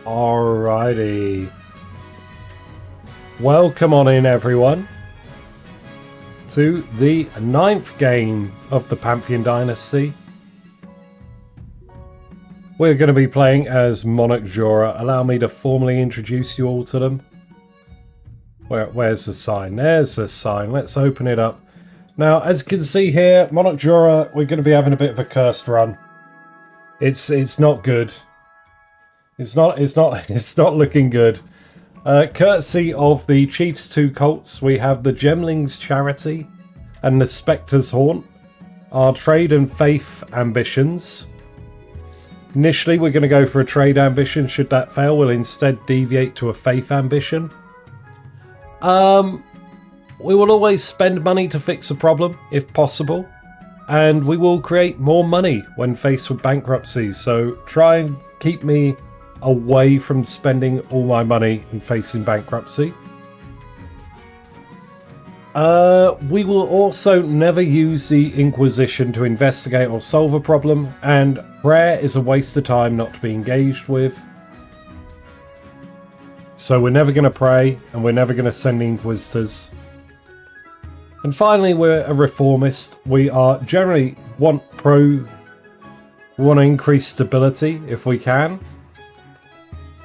Alrighty. Welcome on in, everyone, to the 9th game of the Pantheon Dynasty. We're going to be playing as Monarch Jora. Allow me to formally introduce you all to them. Where's the sign? There's the sign. Let's open it up. Now, as you can see here, Monarch Jora, we're going to be having a bit of a cursed run. It's not good. It's not looking good. Courtesy of the Chief's 2 Colts, we have the Gemling's Charity and the Spectre's Haunt, our trade and faith ambitions. Initially, we're going to go for a trade ambition. Should that fail, we'll instead deviate to a faith ambition. We will always spend money to fix a problem, if possible. And we will create more money when faced with bankruptcy. So try and keep me away from spending all my money and facing bankruptcy. We will also never use the Inquisition to investigate or solve a problem, and prayer is a waste of time not to be engaged with. So we're never going to pray, and we're never going to send Inquisitors. And finally, we're a reformist. We are generally want to increase stability if we can.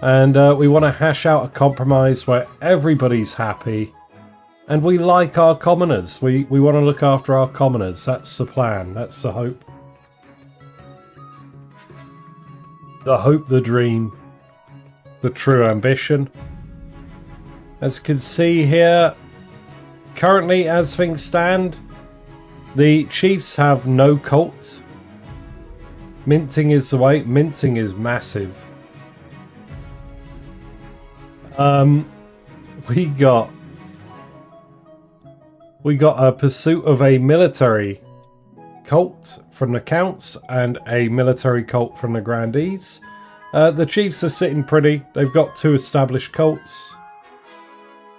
And we want to hash out a compromise where everybody's happy. And we like our commoners. We want to look after our commoners. That's the plan. That's the hope. The hope, the dream, the true ambition. As you can see here, currently as things stand, the Chiefs have no cult. Minting is the way. Minting is massive. We got a pursuit of a military cult from the Counts and a military cult from the Grandees. The Chiefs are sitting pretty. They've got 2 established cults.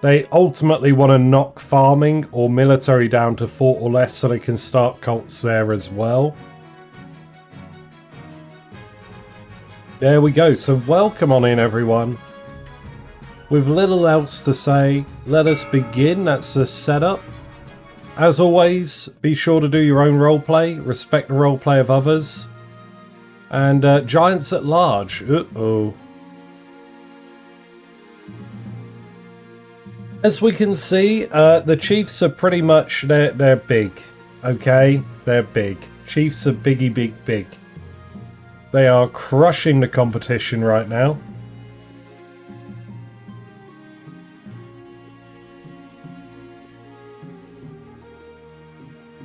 They ultimately want to knock farming or military down to 4 or less so they can start cults there as well. There we go. So welcome on in, everyone. With little else to say, let us begin. That's the setup. As always, be sure to do your own roleplay, respect the roleplay of others. And Giants at Large. Uh-oh. As we can see, the Chiefs are pretty much, they're big. Okay? They're big. Chiefs are biggie, big. They are crushing the competition right now.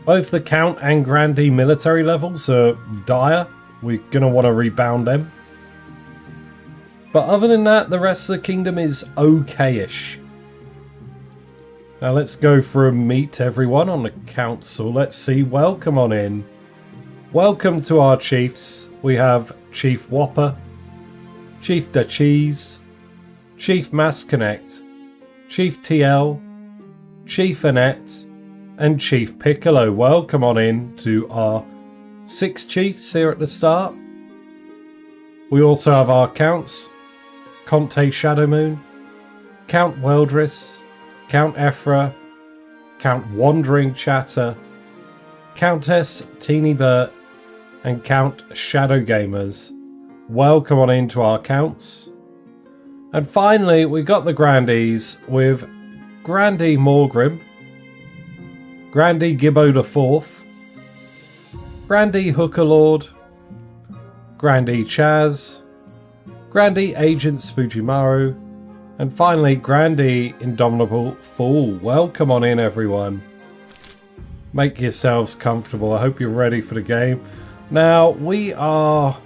Both the Count and Grandee military levels are dire. We're going to want to rebound them. But other than that, the rest of the kingdom is okay-ish. Now let's go for a meet everyone on the council. Let's see. Welcome on in. Welcome to our chiefs. We have Chief Whopper, Chief Da Cheese, Chief Mass Connect, Chief TL, Chief Annette, and Chief Piccolo. Welcome on in to our 6 chiefs here at the start. We also have our counts, Conte Shadowmoon, Count Weldris, Count Ephra, Count Wandering Chatter, Countess Teeny Bert, and Count Shadow Gamers. Welcome on into our counts. And finally, we got the Grandees with Grandee Morgrim, Grandee Gibbo IV, Grandee Hooker Lord, Grandee Chaz, Grandee Agents Fujimaru, and finally Grandee Indomitable Fool. Welcome on in, everyone. Make yourselves comfortable. I hope you're ready for the game. Now, we are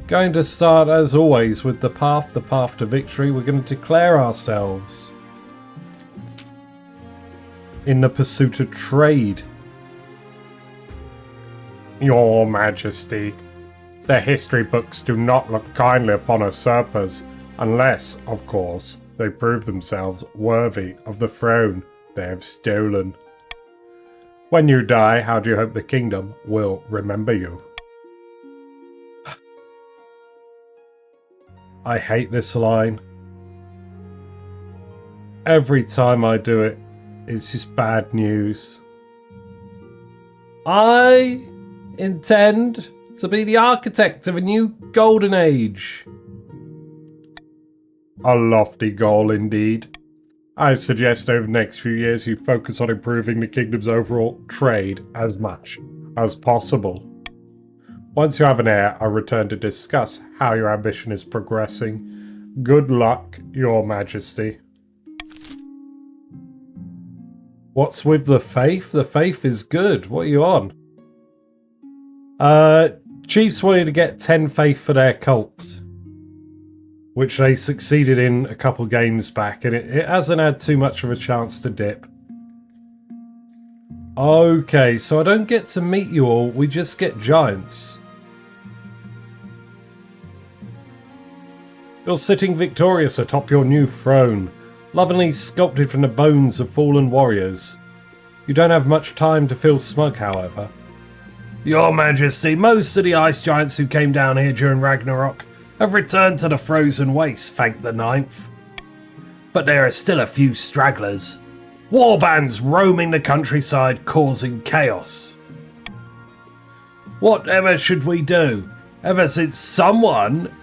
going to start, as always, with the path to victory. We're going to declare ourselves in the pursuit of trade. Your Majesty, the history books do not look kindly upon usurpers, unless, of course, they prove themselves worthy of the throne they have stolen. When you die, how do you hope the kingdom will remember you? I hate this line. Every time I do it, it's just bad news. I intend to be the architect of a new golden age. A lofty goal indeed. I suggest over the next few years you focus on improving the kingdom's overall trade as much as possible. Once you have an heir, I'll return to discuss how your ambition is progressing. Good luck, Your Majesty. What's with the faith? The faith is good. What are you on? Chiefs wanted to get 10 faith for their cult, which they succeeded in a couple games back, and it hasn't had too much of a chance to dip. Okay, so I don't get to meet you all, we just get giants. You're sitting victorious atop your new throne, lovingly sculpted from the bones of fallen warriors. You don't have much time to feel smug, however. Your Majesty, most of the ice giants who came down here during Ragnarok have returned to the frozen waste, thank the ninth. But there are still a few stragglers. Warbands roaming the countryside causing chaos. Whatever should we do? Ever since someone,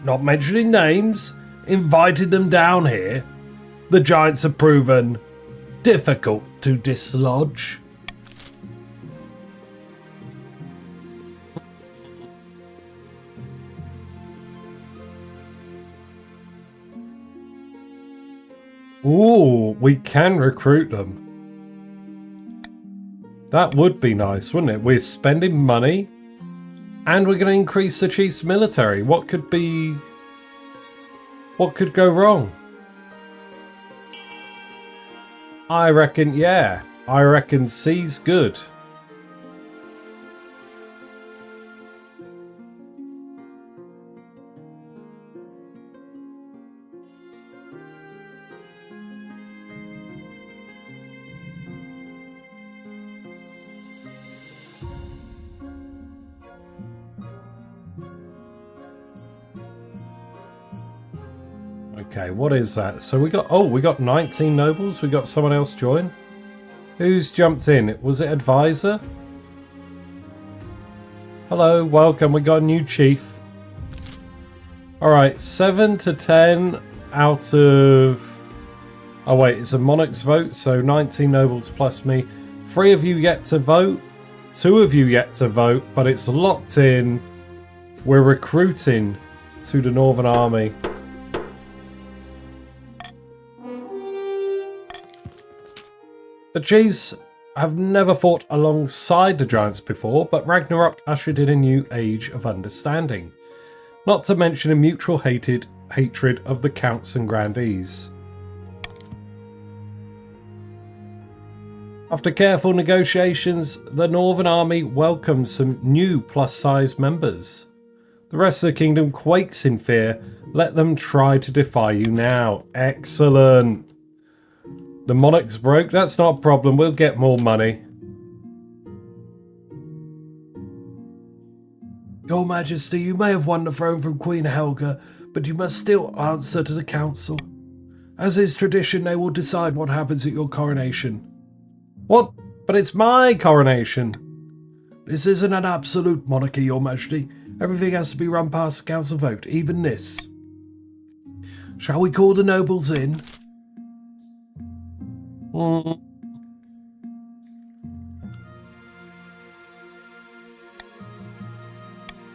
not mentioning names, invited them down here, the giants have proven difficult to dislodge. Ooh, we can recruit them. That would be nice, wouldn't it? We're spending money and we're going to increase the chief's military. What could go wrong? I reckon, yeah. I reckon C's good. Okay, what is that? So we got 19 nobles. We got someone else join. Who's jumped in? Was it advisor? Hello, welcome. We got a new chief. All right, 7 to 10 out of... Oh wait, it's a monarch's vote, so 19 nobles plus me. 3 of you yet to vote. 2 of you yet to vote, but it's locked in. We're recruiting to the Northern Army. The chiefs have never fought alongside the giants before, but Ragnarok ushered in a new age of understanding. Not to mention a mutual hatred of the counts and grandees. After careful negotiations, the Northern Army welcomes some new plus-size members. The rest of the kingdom quakes in fear. Let them try to defy you now. Excellent. The monarch's broke. That's not a problem. We'll get more money. Your Majesty, you may have won the throne from Queen Helga, but you must still answer to the council. As is tradition, they will decide what happens at your coronation. What? But it's my coronation. This isn't an absolute monarchy, Your Majesty. Everything has to be run past the council vote, even this. Shall we call the nobles in?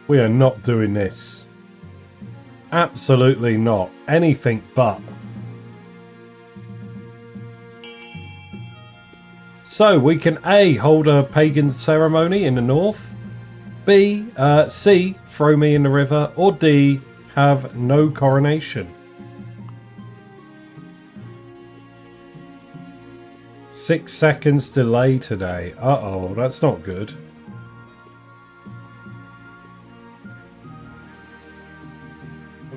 We are not doing this. Absolutely not. Anything but. So we can A, hold a pagan ceremony in the north, B, C, throw me in the river, or D, have no coronation. 6 seconds delay today. Uh-oh, that's not good.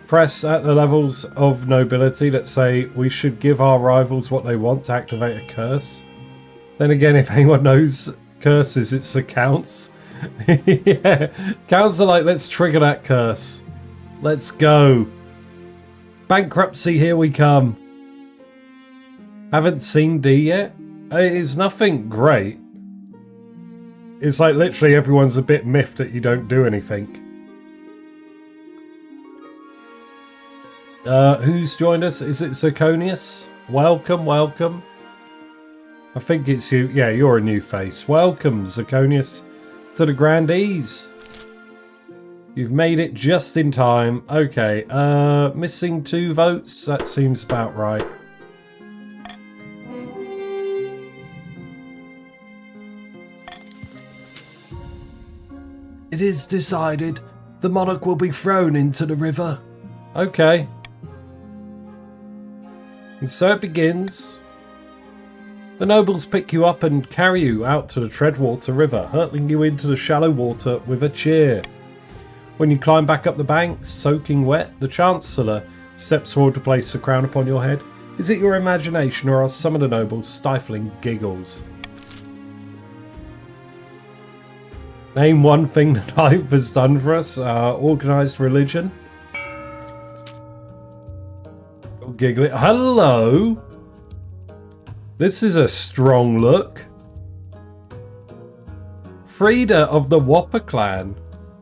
Press at the levels of nobility that say we should give our rivals what they want to activate a curse. Then again, if anyone knows curses, it's the counts. Yeah, counts are like, let's trigger that curse. Let's go. Bankruptcy, here we come. Haven't seen D yet? It's nothing great. It's like literally everyone's a bit miffed that you don't do anything. Who's joined us? Is it Zirconius? Welcome, welcome. I think it's you. Yeah, you're a new face. Welcome, Zirconius, to the Grandees. You've made it just in time. Okay, missing 2 votes. That seems about right. It is decided. The monarch will be thrown into the river. Okay. And so it begins. The nobles pick you up and carry you out to the Treadwater River, hurtling you into the shallow water with a cheer. When you climb back up the bank, soaking wet, the Chancellor steps forward to place the crown upon your head. Is it your imagination, or are some of the nobles stifling giggles? Name one thing that life has done for us. Organised religion. Giggling. Hello. This is a strong look. Frida of the Whopper clan,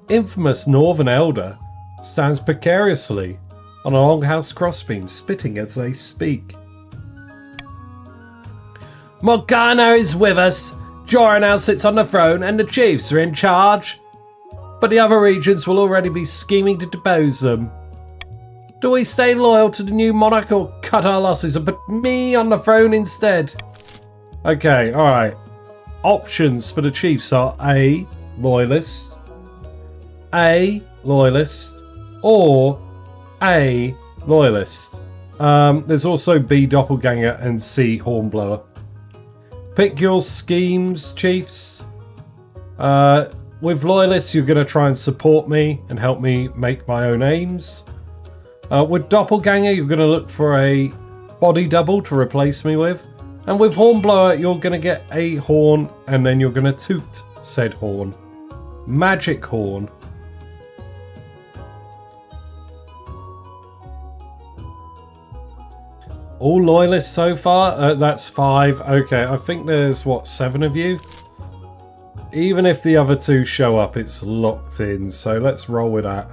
infamous Northern Elder, stands precariously on a longhouse crossbeam, spitting as they speak. Morgana is with us. Jora now sits on the throne and the chiefs are in charge. But the other regions will already be scheming to depose them. Do we stay loyal to the new monarch or cut our losses and put me on the throne instead? Okay, alright. Options for the chiefs are A, loyalist, A, loyalist, or A, loyalist. There's also B, doppelganger, and C, hornblower. Pick your schemes, chiefs. With loyalists, you're going to try and support me and help me make my own aims. With doppelganger, you're going to look for a body double to replace me with. And with hornblower, you're going to get a horn and then you're going to toot said horn. Magic horn. All loyalists so far? That's 5. Okay, I think there's, what, 7 of you? Even if the other 2 show up, it's locked in. So let's roll with that.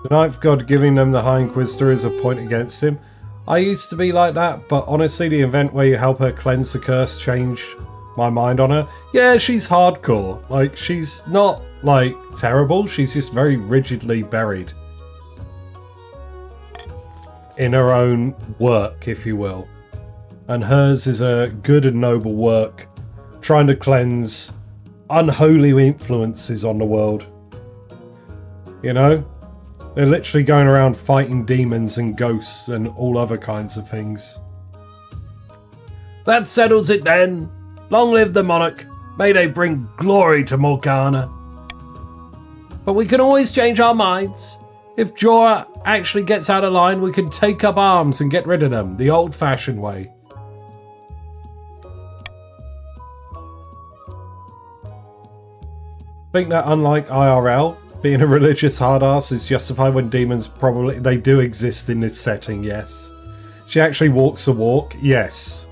The Ninth God giving them the High Inquisitor is a point against him. I used to be like that, but honestly, the event where you help her cleanse the curse changed my mind on her. Yeah, she's hardcore. Like, she's not, like, terrible. She's just very rigidly buried in her own work, if you will. And hers is a good and noble work, trying to cleanse unholy influences on the world. You know? They're literally going around fighting demons and ghosts and all other kinds of things. That settles it then. Long live the monarch. May they bring glory to Morgana. But we can always change our minds. If Jora actually gets out of line, we can take up arms and get rid of them the old-fashioned way. Think that unlike IRL, being a religious hard-ass is justified when demons they do exist in this setting, yes. She actually walks a walk, yes.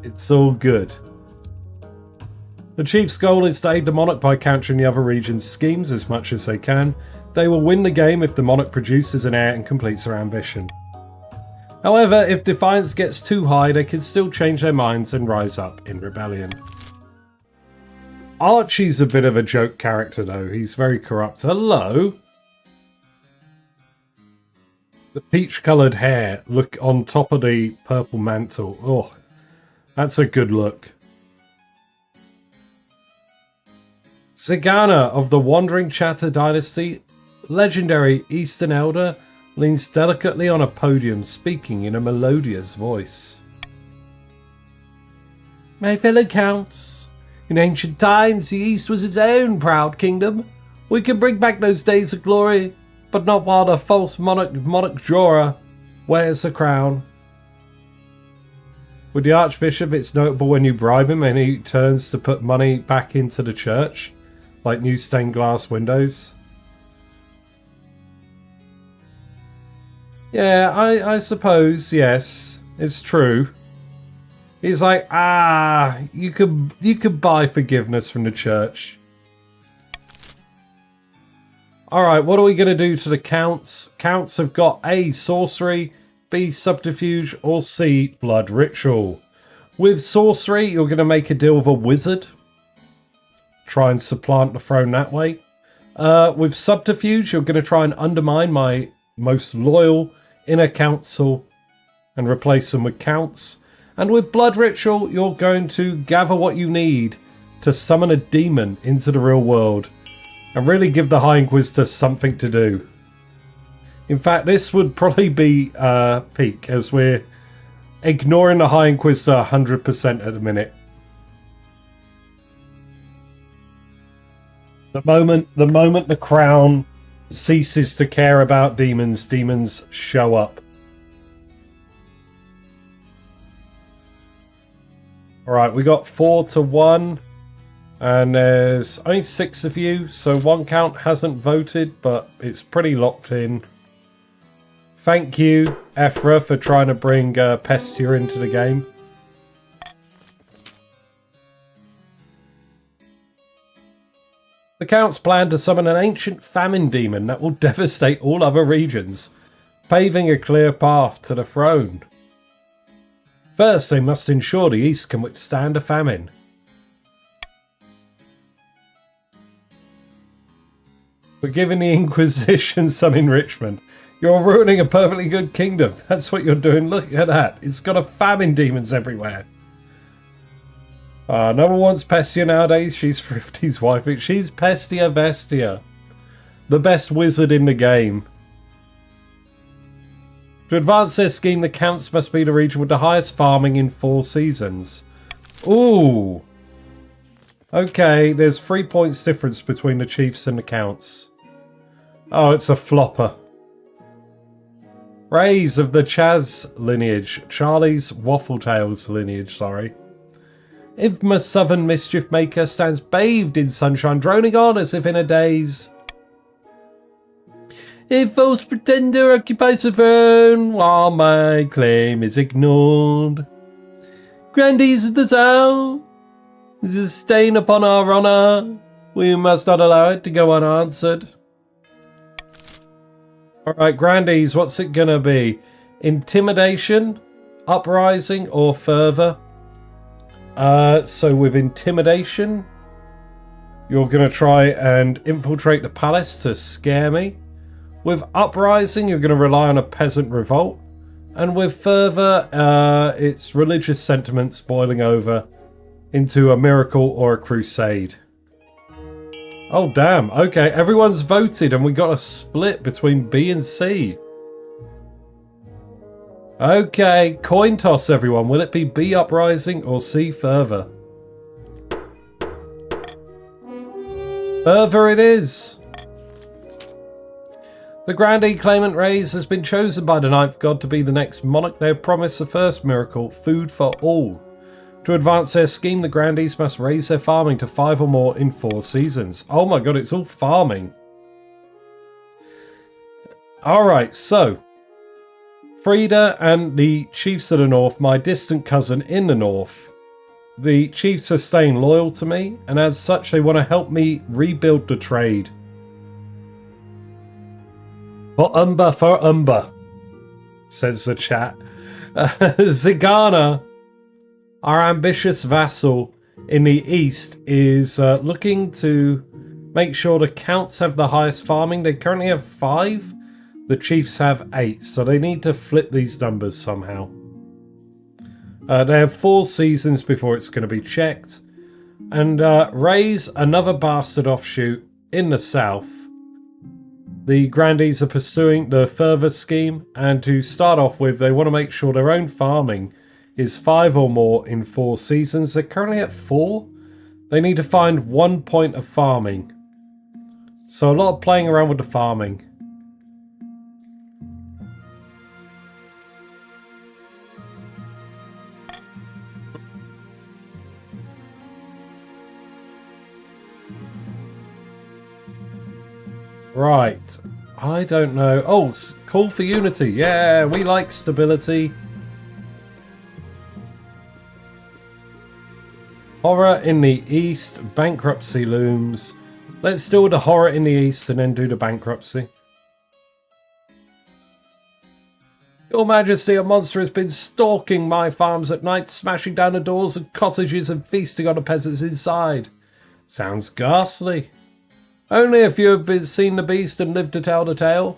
It's all good. The chief's goal is to aid the monarch by countering the other region's schemes as much as they can. They will win the game if the monarch produces an heir and completes their ambition. However, if defiance gets too high, they can still change their minds and rise up in rebellion. Archie's a bit of a joke character though, he's very corrupt. Hello? The peach coloured hair, look on top of the purple mantle. Oh, that's a good look. Zigana of the Wandering Chatter Dynasty, legendary Eastern Elder, leans delicately on a podium speaking in a melodious voice. My fellow counts, in ancient times the East was its own proud kingdom. We can bring back those days of glory, but not while the false monarch Jora wears the crown. With the Archbishop, it's notable when you bribe him and he turns to put money back into the church, like new stained glass windows. Yeah, I suppose, yes, it's true. He's like, you could buy forgiveness from the church. Alright, what are we going to do to the counts? Counts have got A, sorcery, B, subterfuge, or C, blood ritual. With sorcery, you're going to make a deal with a wizard. Try and supplant the throne that way. With subterfuge, you're going to try and undermine my most loyal inner council and replace them with counts. And with blood ritual, you're going to gather what you need to summon a demon into the real world and really give the High Inquisitor something to do. In fact, this would probably be peak, as we're ignoring the High Inquisitor 100% at the minute. The moment the crown ceases to care about demons, demons show up. Alright, we got 4-1. And there's only 6 of you, so one count hasn't voted, but it's pretty locked in. Thank you, Ephra, for trying to bring Pestia into the game. The Count's plan to summon an ancient famine demon that will devastate all other regions, paving a clear path to the throne. First, they must ensure the East can withstand a famine. But giving the Inquisition some enrichment, you're ruining a perfectly good kingdom. That's what you're doing. Look at that. It's got a famine demons everywhere. No one wants Pestia nowadays. She's Thrifty's wife. She's Pestia Vestia. The best wizard in the game. To advance their scheme, the Counts must be the region with the highest farming in 4 seasons. Ooh. Okay, there's 3 points difference between the Chiefs and the Counts. Oh, it's a flopper. Rays of the Chaz lineage. Charlie's Waffletails lineage, sorry. Infamous Southern Mischief Maker stands bathed in sunshine, droning on as if in a daze. A false pretender occupies the throne while my claim is ignored. Grandees of the South, this is a stain upon our honour. We must not allow it to go unanswered. Alright, Grandees, what's it gonna be? Intimidation, uprising, or fervour? So with intimidation, you're gonna try and infiltrate the palace to scare me. With uprising, you're gonna rely on a peasant revolt. And with fervour, it's religious sentiments boiling over into a miracle or a crusade. Oh damn, okay, everyone's voted and we got a split between B and C. Okay, coin toss everyone, will it be B uprising or C fervour? Fervour it is! The Grandee Claimant Rays has been chosen by the Ninth God to be the next monarch. They have promised the first miracle, food for all. To advance their scheme, the Grandees must raise their farming to 5 or more in 4 seasons. Oh my god, it's all farming. Alright, so. Frida and the Chiefs of the North, my distant cousin in the North. The Chiefs are staying loyal to me, and as such they want to help me rebuild the trade. For Umber, says the chat. Zigana, our ambitious vassal in the east, is looking to make sure the Counts have the highest farming. They currently have 5. The Chiefs have 8, so they need to flip these numbers somehow. They have 4 seasons before it's going to be checked. And raise another bastard offshoot in the south. The Grandees are pursuing the fervour scheme, and to start off with, they want to make sure their own farming is 5 or more in 4 seasons. They're currently at 4. They need to find 1 point of farming. So a lot of playing around with the farming. Right. I don't know. Oh, call for unity. Yeah, we like stability. Horror in the east. Bankruptcy looms. Let's deal with the horror in the east and then do the bankruptcy. Your Majesty, a monster has been stalking my farms at night, smashing down the doors of cottages and feasting on the peasants inside. Sounds ghastly. Only if you have seen the beast and lived to tell the tale.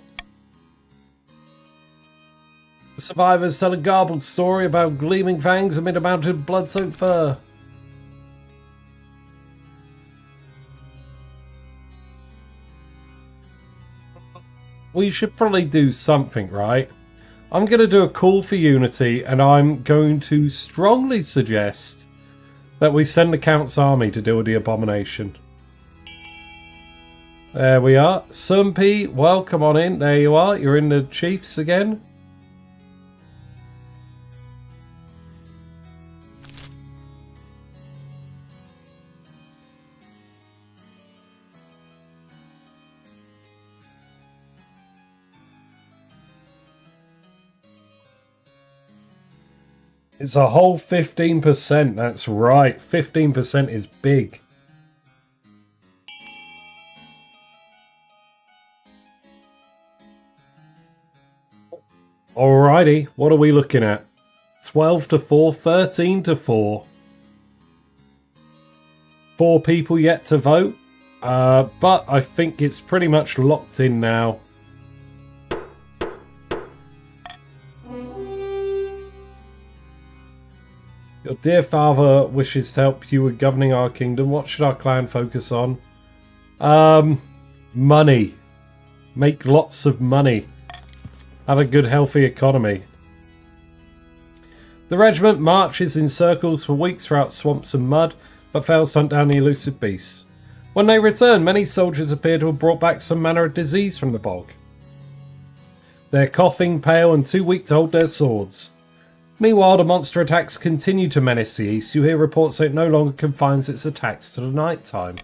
The survivors tell a garbled story about gleaming fangs amid a mountain of blood-soaked fur. We should probably do something, right? I'm going to do a call for unity, and I'm going to strongly suggest that we send the Count's army to deal with the abomination. There we are. Sumpy, welcome on in. There you are. You're in the Chiefs again. It's a whole 15%. That's right. 15% is big. Alrighty, what are we looking at? 12 to 4, 13 to 4. 4 people yet to vote. But I think it's pretty much locked in now. Your dear father wishes to help you with governing our kingdom. What should our clan focus on? Money. Make lots of money. Have a good, healthy economy. The regiment marches in circles for weeks throughout swamps and mud, but fails to hunt down the elusive beasts. When they return, many soldiers appear to have brought back some manner of disease from the bog. They're coughing, pale, and too weak to hold their swords. Meanwhile, the monster attacks continue to menace the east. You hear reports that it no longer confines its attacks to the night time.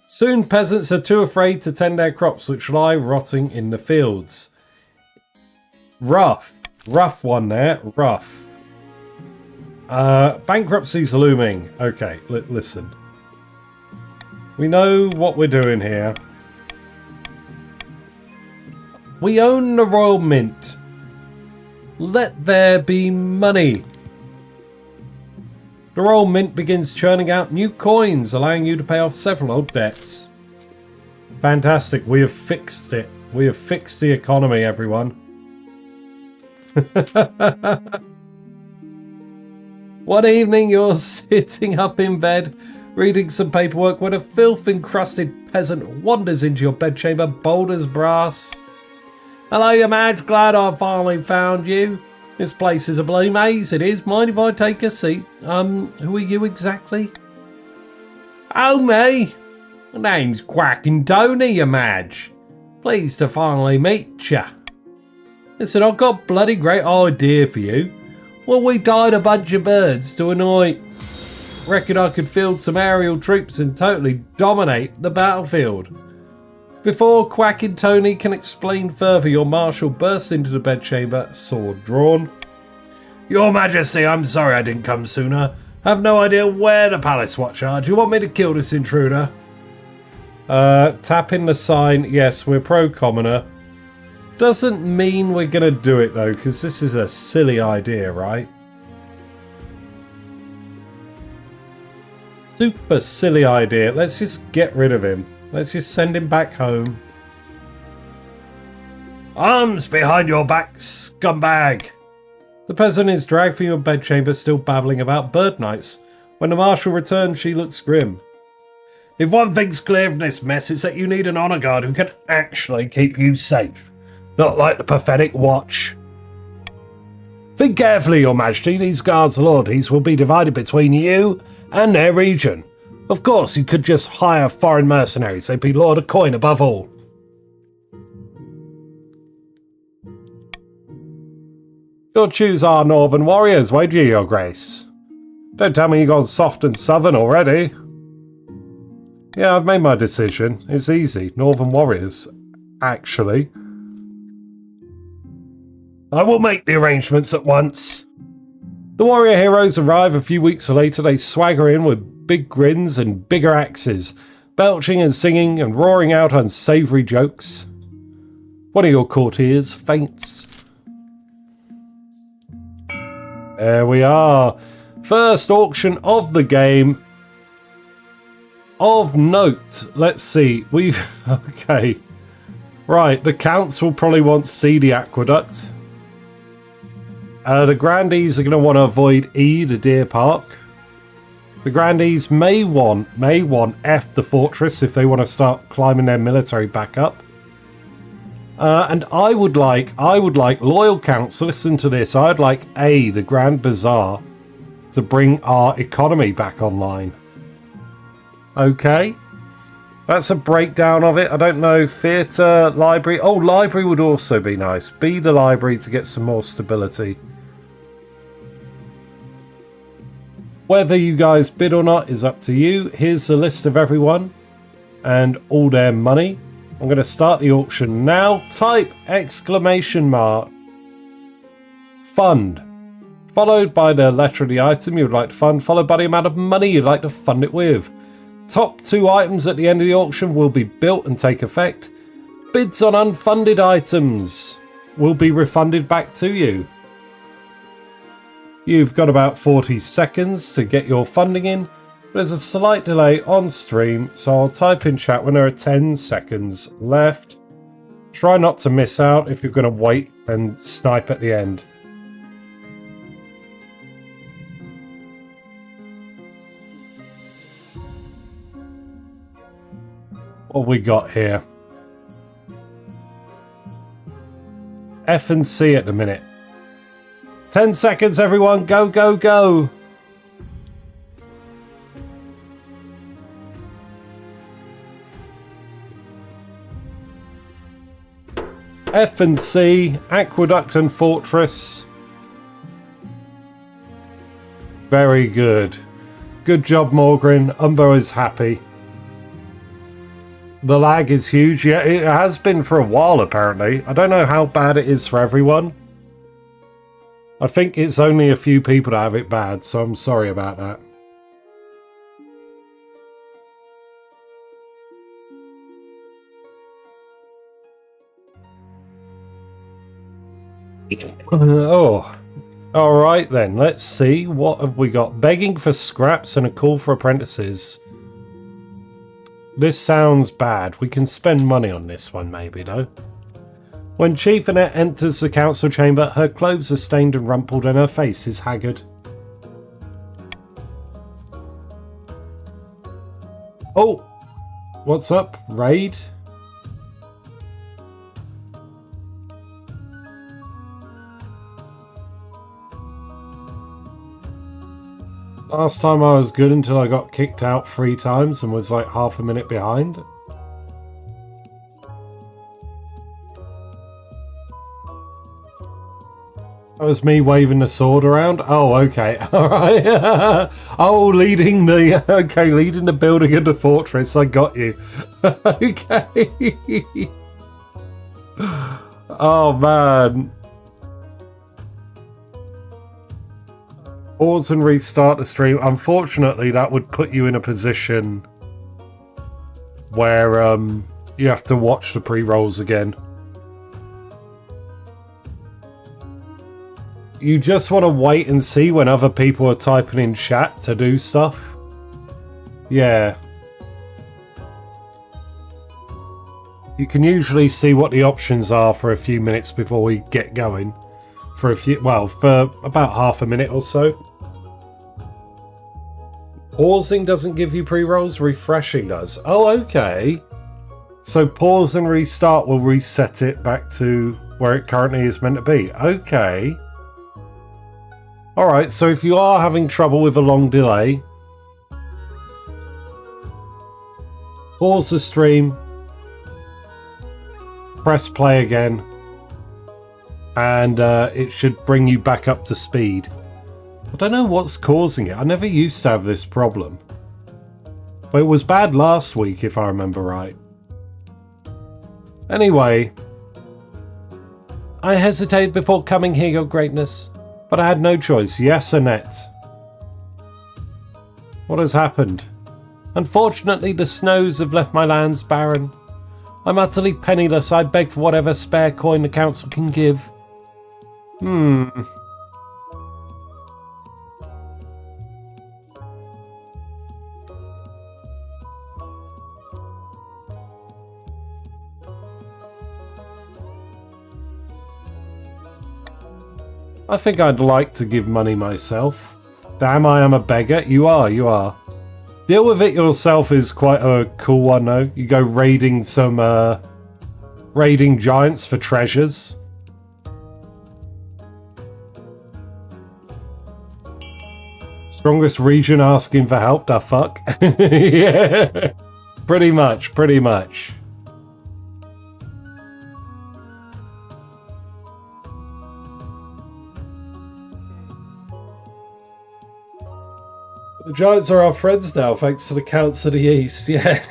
Soon peasants are too afraid to tend their crops, which lie rotting in the fields. Rough. Rough one there. Rough. Bankruptcy's looming. Okay, listen. We know what we're doing here. We own the Royal Mint. Let there be money. The Royal Mint begins churning out new coins, allowing you to pay off several old debts. Fantastic, we have fixed it. We have fixed the economy, everyone. One evening you're sitting up in bed, reading some paperwork when a filth-encrusted peasant wanders into your bedchamber, bold as brass. Hello, your Madge, glad I finally found you. This place is a bloody maze, it is. Mind if I take a seat? Who are you exactly? Oh, me? My name's Quacking Tony, your Madge. Pleased to finally meet ya. Listen, I've got a bloody great idea for you. Well, we tied a bunch of birds to a night. Reckon I could field some aerial troops and totally dominate the battlefield. Before Quacking Tony can explain further, your marshal bursts into the bedchamber, sword drawn. Your Majesty, I'm sorry I didn't come sooner. Have no idea where the palace watch are. Do you want me to kill this intruder? Tap in the sign. Yes, we're pro-commoner. Doesn't mean we're going to do it, though, because this is a silly idea, right? Super silly idea. Let's just get rid of him. Let's just send him back home. Arms behind your back, scumbag! The peasant is dragged from your bedchamber, still babbling about bird nights. When the marshal returns, she looks grim. If one thing's clear from this mess, it's that you need an honour guard who can actually keep you safe. Not like the pathetic watch. Think carefully, Your Majesty. These guards' loyalties will be divided between you and their region. Of course, you could just hire foreign mercenaries. They'd be loyal to coin above all. You'll choose our northern warriors, won't you, Your Grace? Don't tell me you've gone soft and southern already. Yeah, I've made my decision. It's easy. Northern Warriors, actually. I will make the arrangements at once. The warrior heroes arrive a few weeks later. They swagger in with big grins and bigger axes, belching and singing and roaring out unsavoury jokes. One of your courtiers faints. There we are. First auction of the game. Of note. Let's see. Okay. Right, the counts will probably want C, the aqueduct. The grandees are going to want to avoid E, the deer park. The grandees may want F, the fortress, if they want to start climbing their military back up. And I would like loyal counts, listen to this, I'd like A, the Grand Bazaar, to bring our economy back online. Okay. That's a breakdown of it. I don't know, theatre, library. Oh, library would also be nice. B, the library, to get some more stability. Whether you guys bid or not is up to you. Here's the list of everyone and all their money. I'm going to start the auction now. Type exclamation mark fund, followed by the letter of the item you would like to fund, followed by the amount of money you'd like to fund it with. Top 2 items at the end of the auction will be built and take effect. Bids on unfunded items will be refunded back to you. You've got about 40 seconds to get your funding in. There's a slight delay on stream, so I'll type in chat when there are 10 seconds left. Try not to miss out if you're going to wait and snipe at the end. What we got here? F and C at the minute. 10 seconds, everyone. Go, go, go. F and C, Aqueduct and Fortress. Very good. Good job, Morgan. Umbo is happy. The lag is huge. Yeah, it has been for a while, apparently. I don't know how bad it is for everyone. I think it's only a few people that have it bad, so I'm sorry about that. Oh, all right then. Let's see. What have we got? Begging for scraps and a call for apprentices. This sounds bad. We can spend money on this one, maybe, though. When Chief Annette enters the council chamber, her clothes are stained and rumpled and her face is haggard. Oh, what's up? Raid? Last time I was good until I got kicked out 3 times and was like half a minute behind. That was me waving the sword around. Oh, okay. Alright. Oh, leading the building of the fortress. I got you. Okay. Oh, man. Pause and restart the stream. Unfortunately, that would put you in a position where you have to watch the pre-rolls again. You just want to wait and see when other people are typing in chat to do stuff. Yeah. You can usually see what the options are for a few minutes before we get going. For about half a minute or so. Pausing doesn't give you pre-rolls, refreshing does. Oh, okay. So pause and restart will reset it back to where it currently is meant to be. Okay. Alright, so if you are having trouble with a long delay, pause the stream, press play again, and it should bring you back up to speed. I don't know what's causing it. I never used to have this problem. But it was bad last week, if I remember right. Anyway. I hesitated before coming here, Your Greatness, but I had no choice. Yes, Annette. What has happened? Unfortunately, the snows have left my lands barren. I'm utterly penniless. I beg for whatever spare coin the council can give. I think I'd like to give money myself. Damn, I am a beggar. You are. Deal with it yourself is quite a cool one, though. You go raiding some, raiding giants for treasures. Strongest region asking for help, the fuck? Yeah. Pretty much. The giants are our friends now, thanks to the counts of the east, yeah.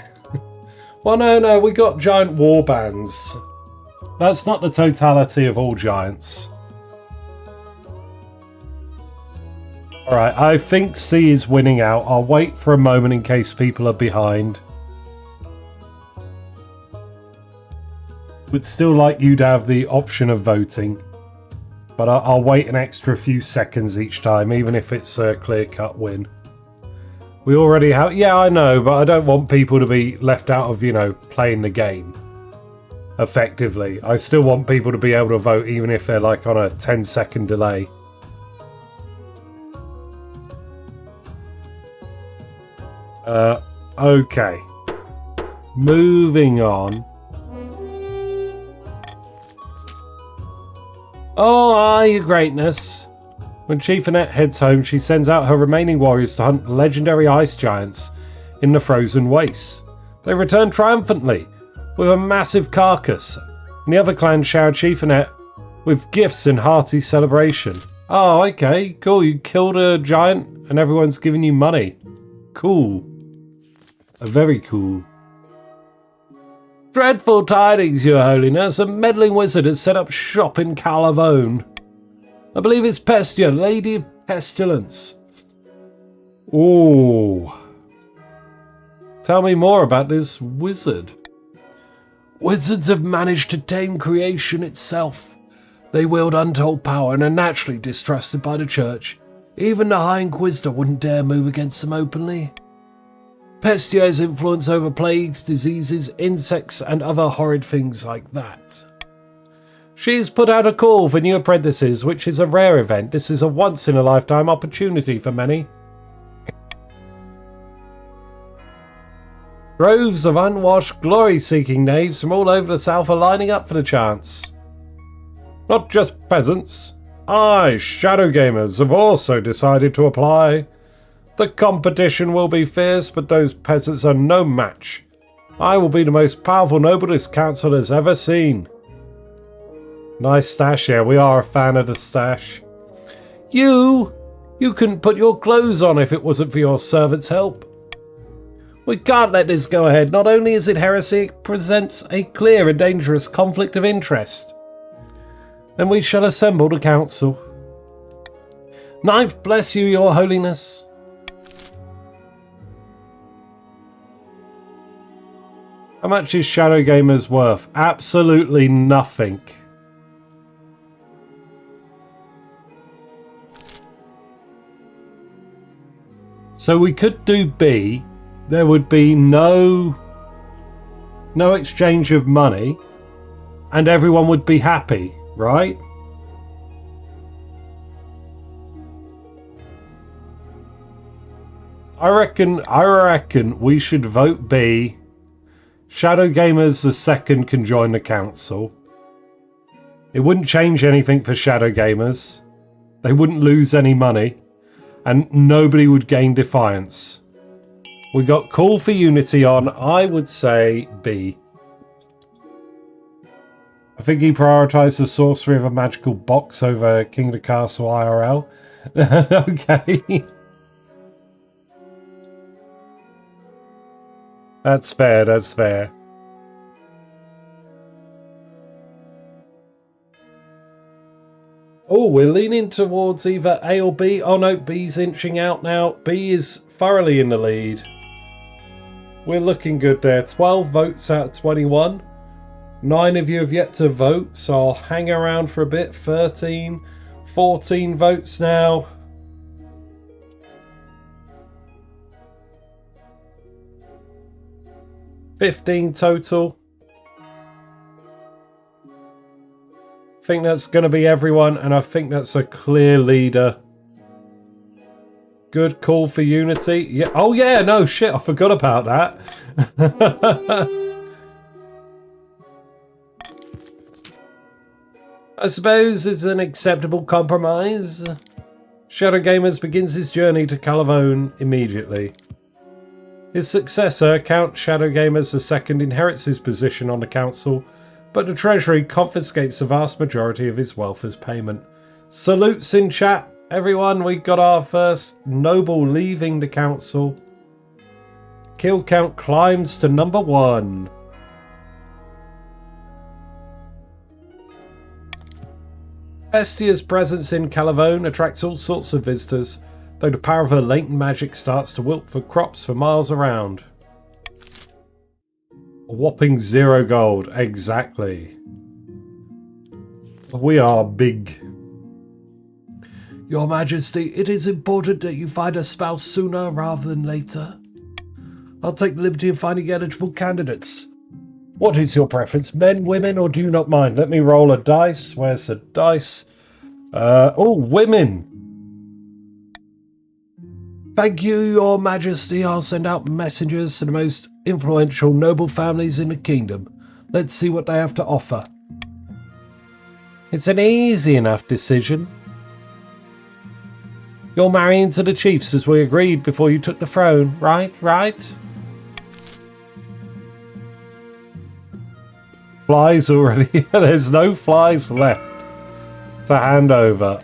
Well, no, we got giant war bands. That's not the totality of all giants. Alright, I think C is winning out. I'll wait for a moment in case people are behind. Would still like you to have the option of voting. But I'll wait an extra few seconds each time, even if it's a clear-cut win. We already have... Yeah, I know, but I don't want people to be left out of, you know, playing the game. Effectively. I still want people to be able to vote, even if they're, like, on a 10-second delay. Okay. Moving on. Oh, Your Greatness. When Chief Annette heads home, she sends out her remaining warriors to hunt legendary ice giants in the frozen wastes. They return triumphantly with a massive carcass, and the other clans shower Chief Annette with gifts in hearty celebration. Oh, okay, cool. You killed a giant and everyone's giving you money. Cool. Very cool. Dreadful tidings, Your Holiness. A meddling wizard has set up shop in Calavone. I believe it's Pestia, Lady of Pestilence. Ooh. Tell me more about this wizard. Wizards have managed to tame creation itself. They wield untold power and are naturally distrusted by the church. Even the High Inquisitor wouldn't dare move against them openly. Pestia has influence over plagues, diseases, insects, and other horrid things like that. She's put out a call for new apprentices, which is a rare event. This is a once-in-a-lifetime opportunity for many. Droves of unwashed, glory-seeking knaves from all over the south are lining up for the chance. Not just peasants. I, Shadow Gamers, have also decided to apply. The competition will be fierce, but those peasants are no match. I will be the most powerful noble this council has ever seen. Nice stash, yeah, we are a fan of the stash. You couldn't put your clothes on if it wasn't for your servant's help. We can't let this go ahead. Not only is it heresy, it presents a clear and dangerous conflict of interest. Then we shall assemble the council. Knife bless you, Your Holiness. How much is Shadow Gamers worth? Absolutely nothing. So we could do B. There would be no exchange of money, and everyone would be happy, right? I reckon we should vote B. Shadow Gamers the second can join the council. It wouldn't change anything for Shadow Gamers. They wouldn't lose any money. And nobody would gain defiance. We got Call for Unity on. I would say B. I think he prioritised the sorcery of a magical box over King of the Castle IRL. Okay. That's fair, that's fair. Oh, we're leaning towards either A or B. Oh no, B's inching out now. B is thoroughly in the lead. We're looking good there. 12 votes out of 21. 9 of you have yet to vote, so I'll hang around for a bit. 13, 14 votes now. $15 total. I think that's going to be everyone, and I think that's a clear leader. Good call for unity. Yeah. Oh yeah, no shit, I forgot about that. I suppose it's an acceptable compromise. Shadow Gamers begins his journey to Calavone immediately. His successor, Count Shadow Gamers II, inherits his position on the council, but the Treasury confiscates the vast majority of his wealth as payment. Salutes in chat, everyone. We got our first noble leaving the council. Kill count climbs to number 1. Estia's presence in Calavone attracts all sorts of visitors, though the power of her latent magic starts to wilt for crops for miles around. A whopping 0 gold, exactly. We are big. Your Majesty, it is important that you find a spouse sooner rather than later. I'll take the liberty of finding eligible candidates. What is your preference, men, women, or do you not mind? Let me roll a dice. Where's the dice? Oh, women. Thank you, Your Majesty. I'll send out messengers to the most influential noble families in the kingdom. Let's see what they have to offer. It's an easy enough decision. You're marrying to the chiefs as we agreed before you took the throne, right? Flies already. There's no flies left to hand over.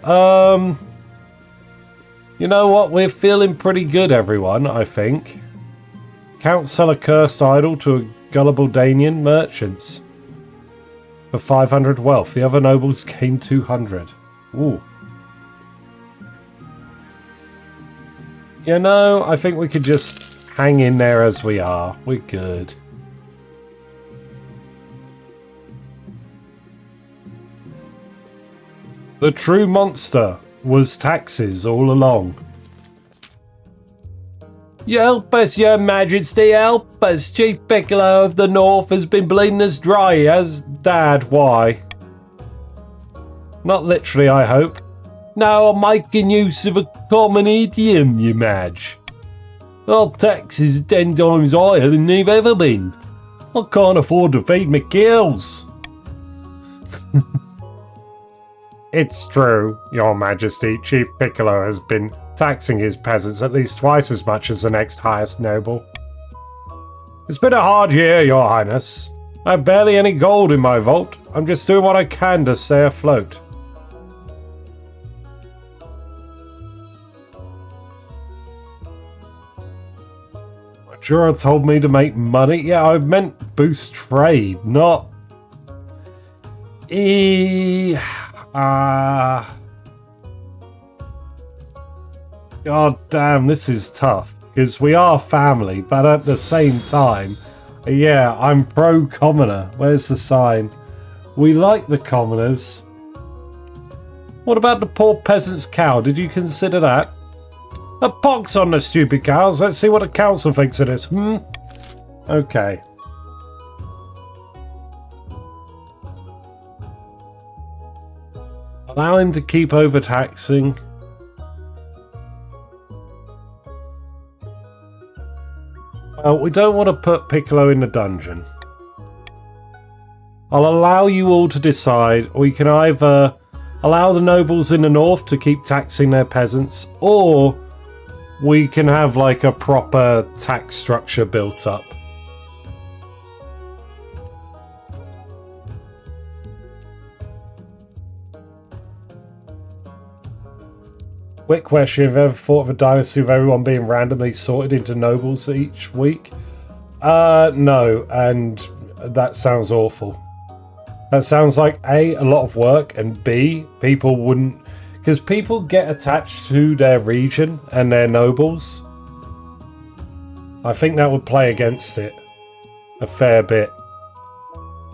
You know what? We're feeling pretty good, everyone, I think. Count sell a cursed idol to a gullible Danian merchants for 500 wealth. The other nobles gain 200. Ooh. You know, I think we could just hang in there as we are. We're good. The true monster was taxes all along. Help us, Your Majesty, help us. Chief Piccolo of the North has been bleeding us dry, as... Dad, why? Not literally, I hope. No, I'm making use of a common idiom, Your Madge. Our taxes are 10 times higher than they've ever been. I can't afford to feed my cows. It's true, Your Majesty. Chief Piccolo has been taxing his peasants at least twice as much as the next highest noble. It's been a hard year, Your Highness. I have barely any gold in my vault. I'm just doing what I can to stay afloat. Jora told me to make money. Yeah, I meant boost trade, not... God damn, this is tough. Because we are family, but at the same time... Yeah, I'm pro-commoner. Where's the sign? We like the commoners. What about the poor peasant's cow? Did you consider that? A pox on the stupid cows. Let's see what the council thinks of this. Okay. Allow him to keep overtaxing. Well, we don't want to put Piccolo in the dungeon. I'll allow you all to decide. We can either allow the nobles in the north to keep taxing their peasants, or we can have like a proper tax structure built up. Quick question, have you ever thought of a dynasty of everyone being randomly sorted into nobles each week? No, and that sounds awful. That sounds like A, a lot of work, and B, people wouldn't... Because people get attached to their region and their nobles. I think that would play against it a fair bit.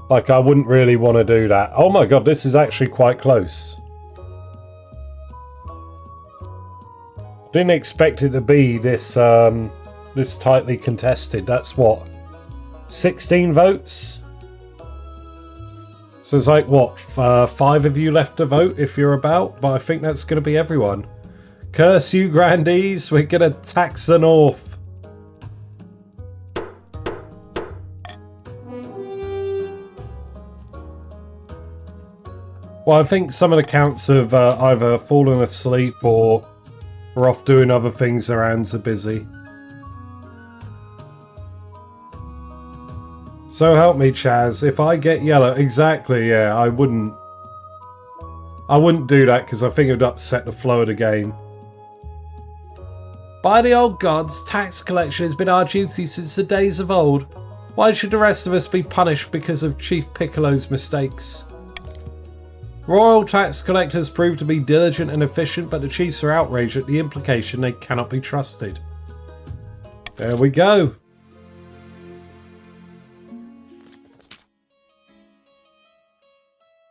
Like, I wouldn't really want to do that. Oh my god, this is actually quite close. Didn't expect it to be this this tightly contested. That's what, 16 votes? So it's like, what, 5 of you left to vote if you're about? But I think that's going to be everyone. Curse you, grandees, we're going to tax the north. Well, I think some of the counts have either fallen asleep or are off doing other things. Their hands are busy. So help me, Chaz. If I get yellow, exactly, yeah, I wouldn't do that because I think it would upset the flow of the game. By the old gods, tax collection has been our duty since the days of old. Why should the rest of us be punished because of Chief Piccolo's mistakes? Royal tax collectors prove to be diligent and efficient, but the chiefs are outraged at the implication they cannot be trusted. There we go.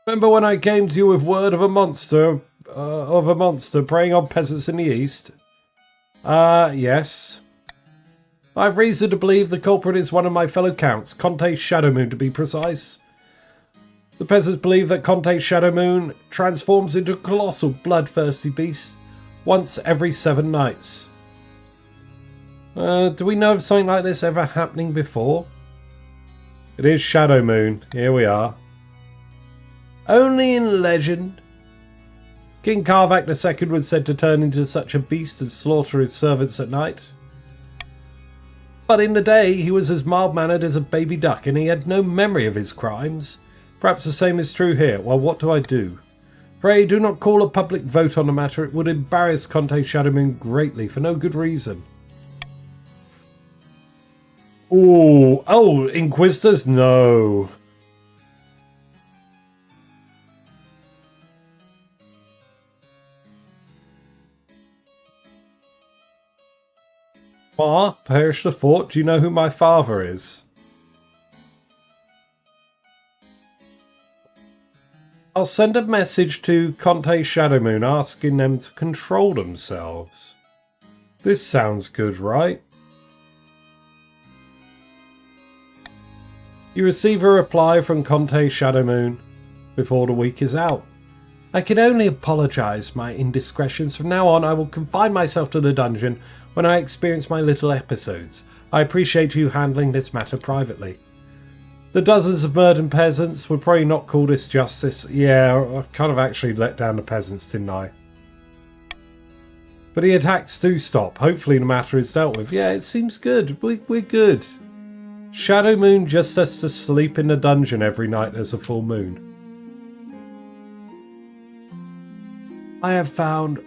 Remember when I came to you with word of a monster preying on peasants in the east? Yes. I have reason to believe the culprit is one of my fellow counts, Conte Shadowmoon to be precise. The peasants believe that Conte Shadowmoon transforms into a colossal bloodthirsty beast once every 7 nights. Do we know of something like this ever happening before? It is Shadowmoon. Here we are. Only in legend. King Karvak II was said to turn into such a beast and slaughter his servants at night. But in the day he was as mild-mannered as a baby duck and he had no memory of his crimes. Perhaps the same is true here. Well, what do I do? Pray do not call a public vote on the matter. It would embarrass Conte Shadowmoon greatly for no good reason. Ooh, oh, Inquisitors? No. Ma, perish the thought, do you know who my father is? I'll send a message to Conte Shadowmoon asking them to control themselves. This sounds good, right? You receive a reply from Conte Shadowmoon before the week is out. I can only apologise for my indiscretions. From now on I will confine myself to the dungeon when I experience my little episodes. I appreciate you handling this matter privately. The dozens of murdered peasants would probably not call this justice. Yeah, I kind of actually let down the peasants, didn't I? But the attacks do stop. Hopefully the matter is dealt with. Yeah, it seems good. We're good. Shadowmoon just has to sleep in the dungeon every night there's a full moon. I have found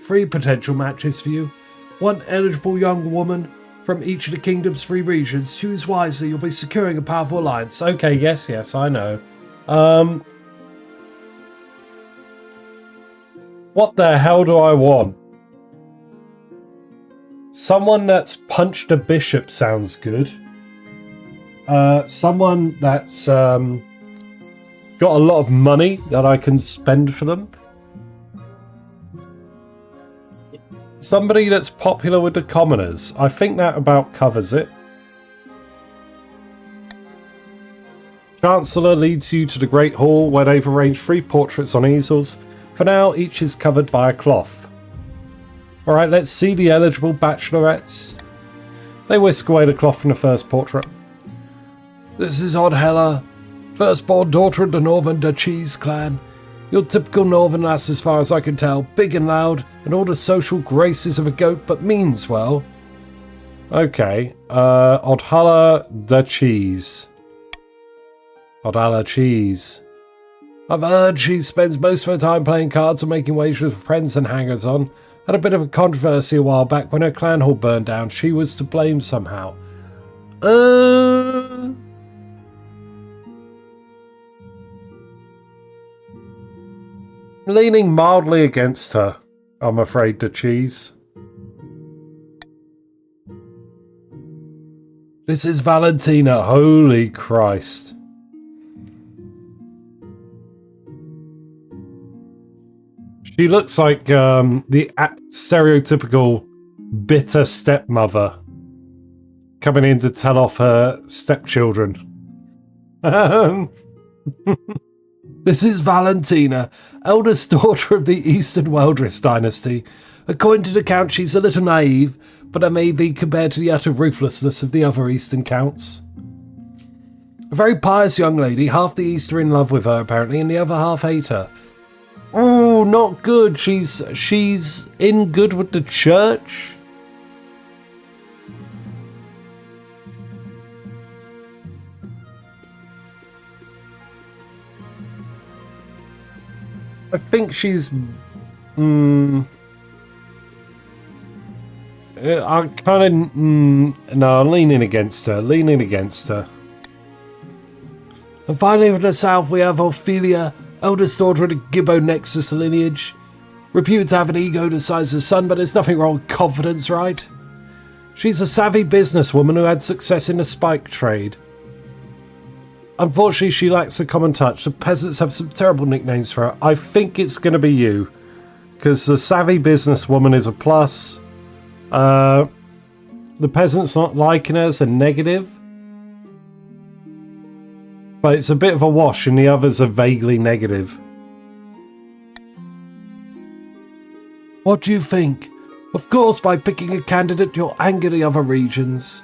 3 potential matches for you. 1 eligible young woman from each of the kingdom's 3 regions. Choose wisely, you'll be securing a powerful alliance. Okay, yes, I know. What the hell do I want? Someone that's punched a bishop sounds good. Someone that's got a lot of money that I can spend for them. Somebody that's popular with the commoners. I think that about covers it. Chancellor leads you to the Great Hall where they've arranged 3 portraits on easels. For now, each is covered by a cloth. Alright, let's see the eligible bachelorettes. They whisk away the cloth from the first portrait. This is Oddhella, firstborn daughter of the Northern Duchies clan. Your typical northern lass as far as I can tell, big and loud, and all the social graces of a goat, but means well. Okay, Oddhella the Cheese. Oddhella Cheese. I've heard she spends most of her time playing cards or making wagers with friends and hangers-on. Had a bit of a controversy a while back when her clan hall burned down. She was to blame somehow. Leaning mildly against her, I'm afraid to cheese. This is Valentina, holy Christ. She looks like the stereotypical bitter stepmother coming in to tell off her stepchildren. This is Valentina, eldest daughter of the Eastern Weldris dynasty. According to the count, she's a little naive, but that may be compared to the utter ruthlessness of the other Eastern counts. A very pious young lady, half the East are in love with her apparently, and the other half hate her. Oh, not good. She's in good with the church. I think she's... I kind of... no, leaning against her. Leaning against her. And finally, from the south, we have Ophelia, eldest daughter of the Gibbo Nexus lineage. Reputed to have an ego the size of the sun, but there's nothing wrong with confidence, right? She's a savvy businesswoman who had success in the spike trade. Unfortunately, she lacks a common touch. The peasants have some terrible nicknames for her. I think it's going to be you. Because the savvy businesswoman is a plus. The peasants not liking her is a negative. But it's a bit of a wash and the others are vaguely negative. What do you think? Of course, by picking a candidate, you'll anger the other regions.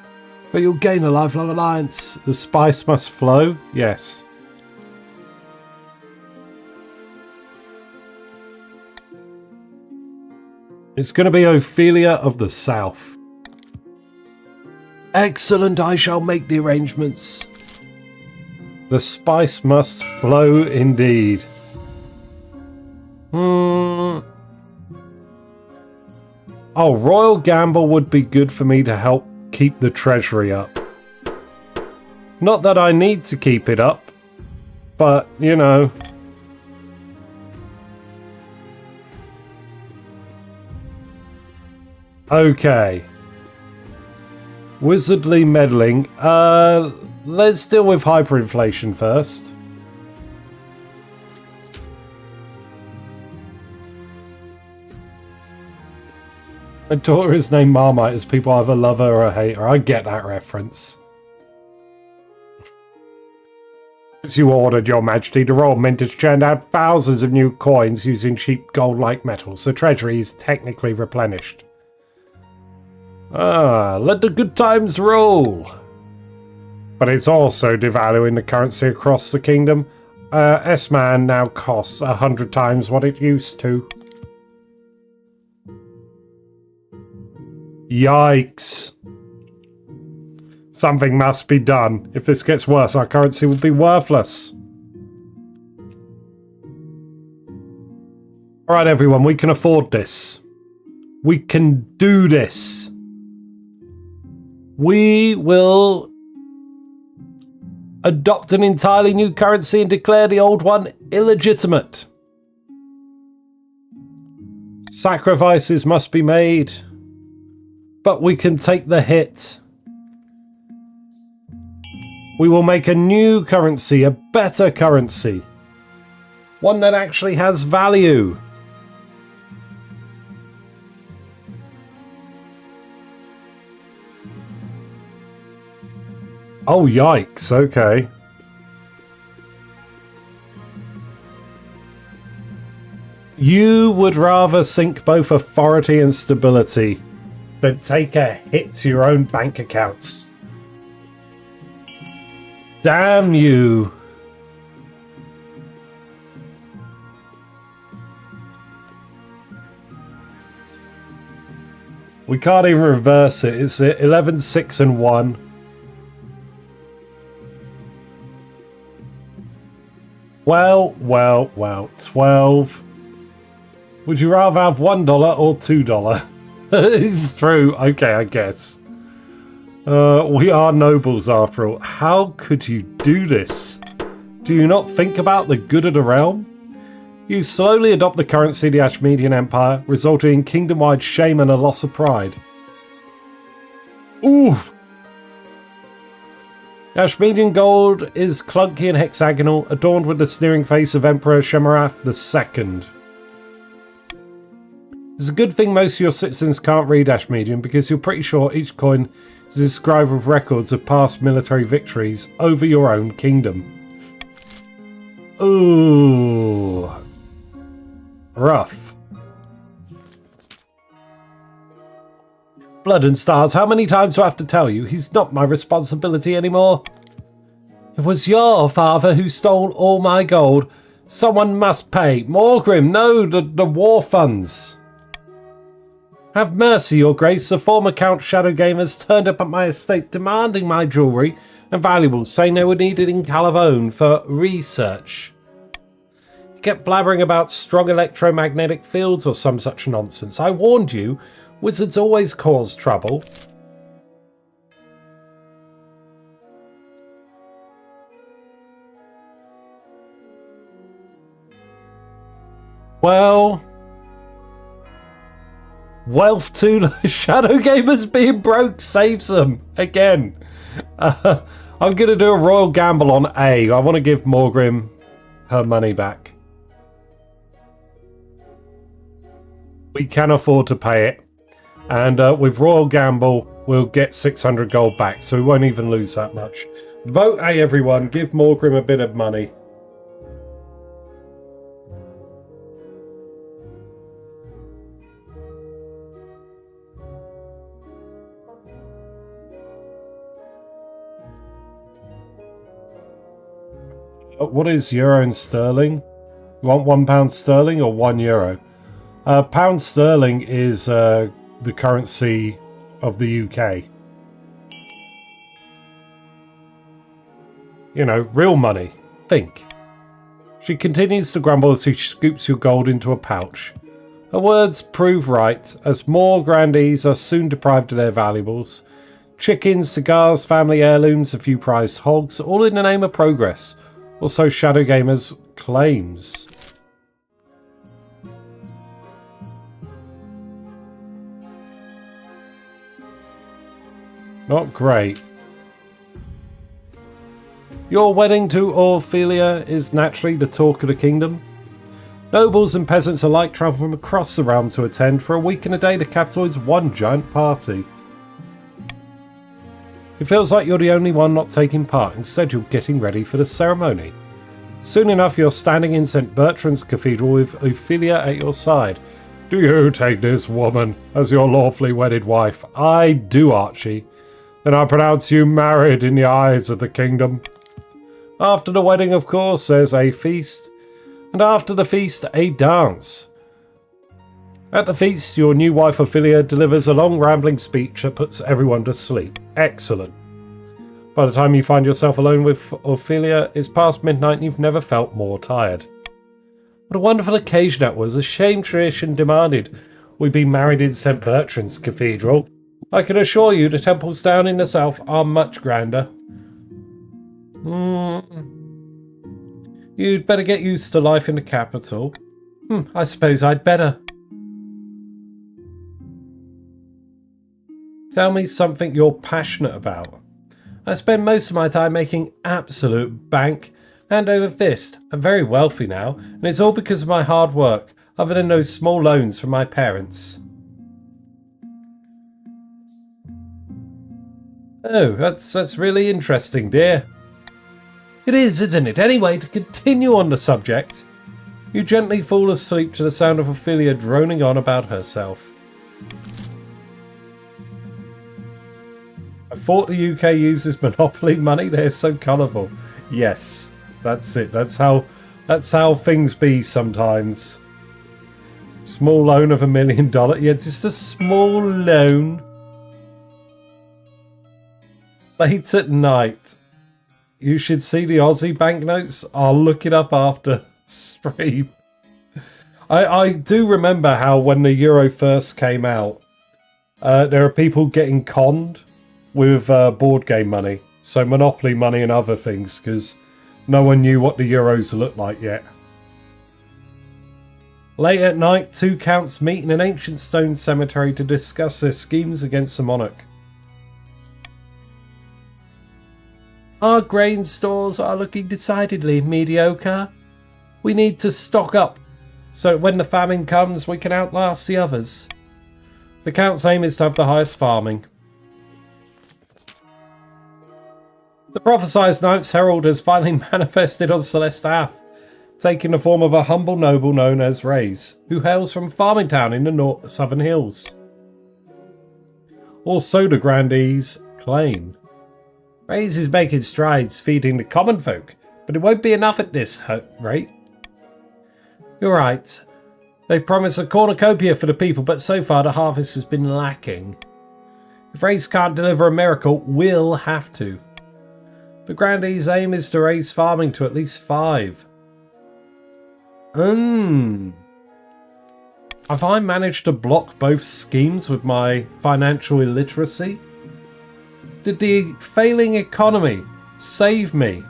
But you'll gain a lifelong alliance. The spice must flow? Yes. It's going to be Ophelia of the South. Excellent, I shall make the arrangements. The spice must flow indeed. Oh, Royal Gamble would be good for me to help keep the treasury up. Not that I need to keep it up, but, you know. Okay. Wizardly meddling. Let's deal with hyperinflation first. My daughter is named Marmite as people either love her or hate her. I get that reference. As you ordered, Your Majesty, the Royal Mint has churned out thousands of new coins using cheap gold-like metals. The treasury is technically replenished. Let the good times roll. But it's also devaluing the currency across the kingdom. S-Man now costs 100 times what it used to. Yikes. Something must be done. If this gets worse, our currency will be worthless. Alright everyone, we can afford this. We can do this. We will adopt an entirely new currency and declare the old one illegitimate. Sacrifices must be made. But we can take the hit. We will make a new currency, a better currency. One that actually has value. Oh, yikes, okay. You would rather sink both authority and stability than take a hit to your own bank accounts. Damn you. We can't even reverse it. It's 11, 6 and 1. Well, 12. Would you rather have $1 or $2? It's true. Okay, I guess. We are nobles after all. How could you do this? Do you not think about the good of the realm? You slowly adopt the currency of the Ashmedian Empire, resulting in kingdom-wide shame and a loss of pride. Ooh! Ashmedian gold is clunky and hexagonal, adorned with the sneering face of Emperor Shemarath II. It's a good thing most of your citizens can't read Ashmedian, because you're pretty sure each coin is inscribed with records of past military victories over your own kingdom. Ooh. Rough. Blood and stars, how many times do I have to tell you? He's not my responsibility anymore. It was your father who stole all my gold. Someone must pay. Morgrim, no, the war funds. Have mercy, your grace. The former Count Shadowgamers turned up at my estate demanding my jewellery and valuables, saying they were needed in Calabone for research. He kept blabbering about strong electromagnetic fields or some such nonsense. I warned you. Wizards always cause trouble. Well, wealth to the Shadow Gamers being broke saves them again. I'm going to do a royal gamble on A. I want to give Morgrim her money back. We can afford to pay it. And with Royal Gamble, we'll get 600 gold back, so we won't even lose that much. Vote A, everyone. Give Morgrim a bit of money. What is euro and sterling? You want £1 sterling or €1? Pound sterling is the currency of the UK. You know, real money. Think. She continues to grumble as she scoops your gold into a pouch. Her words prove right, as more grandees are soon deprived of their valuables. Chickens, cigars, family heirlooms, a few prized hogs, all in the name of progress. Also Shadow Gamers claims. Not great. Your wedding to Ophelia is naturally the talk of the kingdom. Nobles and peasants alike travel from across the realm to attend for a week and a day to capitalize one giant party. It feels like you're the only one not taking part, instead you're getting ready for the ceremony. Soon enough you're standing in St. Bertrand's Cathedral with Ophelia at your side. Do you take this woman as your lawfully wedded wife? I do, Archie. Then I pronounce you married in the eyes of the kingdom. After the wedding, of course, there's a feast. And after the feast, a dance. At the feast, your new wife Ophelia delivers a long rambling speech that puts everyone to sleep. Excellent. By the time you find yourself alone with Ophelia, it's past midnight and you've never felt more tired. What a wonderful occasion that was. A shame tradition demanded we be married in St. Bertrand's Cathedral. I can assure you the temples down in the south are much grander. You'd better get used to life in the capital. I suppose I'd better. Tell me something you're passionate about. I spend most of my time making absolute bank, hand over fist. I'm very wealthy now, and it's all because of my hard work, other than those small loans from my parents. Oh, that's really interesting, dear. It is, isn't it? Anyway, to continue on the subject, you gently fall asleep to the sound of Ophelia droning on about herself. I thought the UK uses monopoly money. They're so colourful. Yes, that's it. That's how things be sometimes. Small loan of $1 million. Yeah, just a small loan. Late at night. You should see the Aussie banknotes. I'll look it up after stream. I do remember how when the euro first came out, there are people getting conned with board game money. So Monopoly money and other things, because no one knew what the Euros looked like yet. Late at night, two counts meet in an ancient stone cemetery to discuss their schemes against the Monarch. Our grain stores are looking decidedly mediocre. We need to stock up, so when the famine comes, we can outlast the others. The Count's aim is to have the highest farming. The prophesized Ninth Herald has finally manifested on Celeste Ave, taking the form of a humble noble known as Rays, who hails from farming town in the southern hills. Or so the grandees claim. Rays is making strides feeding the common folk, but it won't be enough at this rate. You're right. They promise a cornucopia for the people, but so far the harvest has been lacking. If Rays can't deliver a miracle, we'll have to. The grandee's aim is to raise farming to at least 5. Have I managed to block both schemes with my financial illiteracy? Did the failing economy save me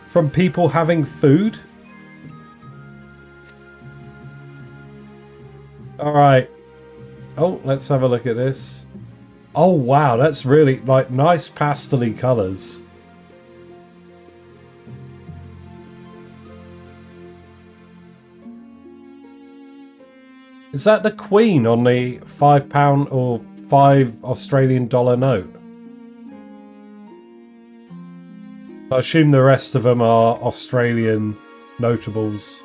from people having food? Alright. Oh, let's have a look at this. Oh wow, that's really like nice pastel-y colours. Is that the Queen on the £5 or $5 Australian note? I assume the rest of them are Australian notables.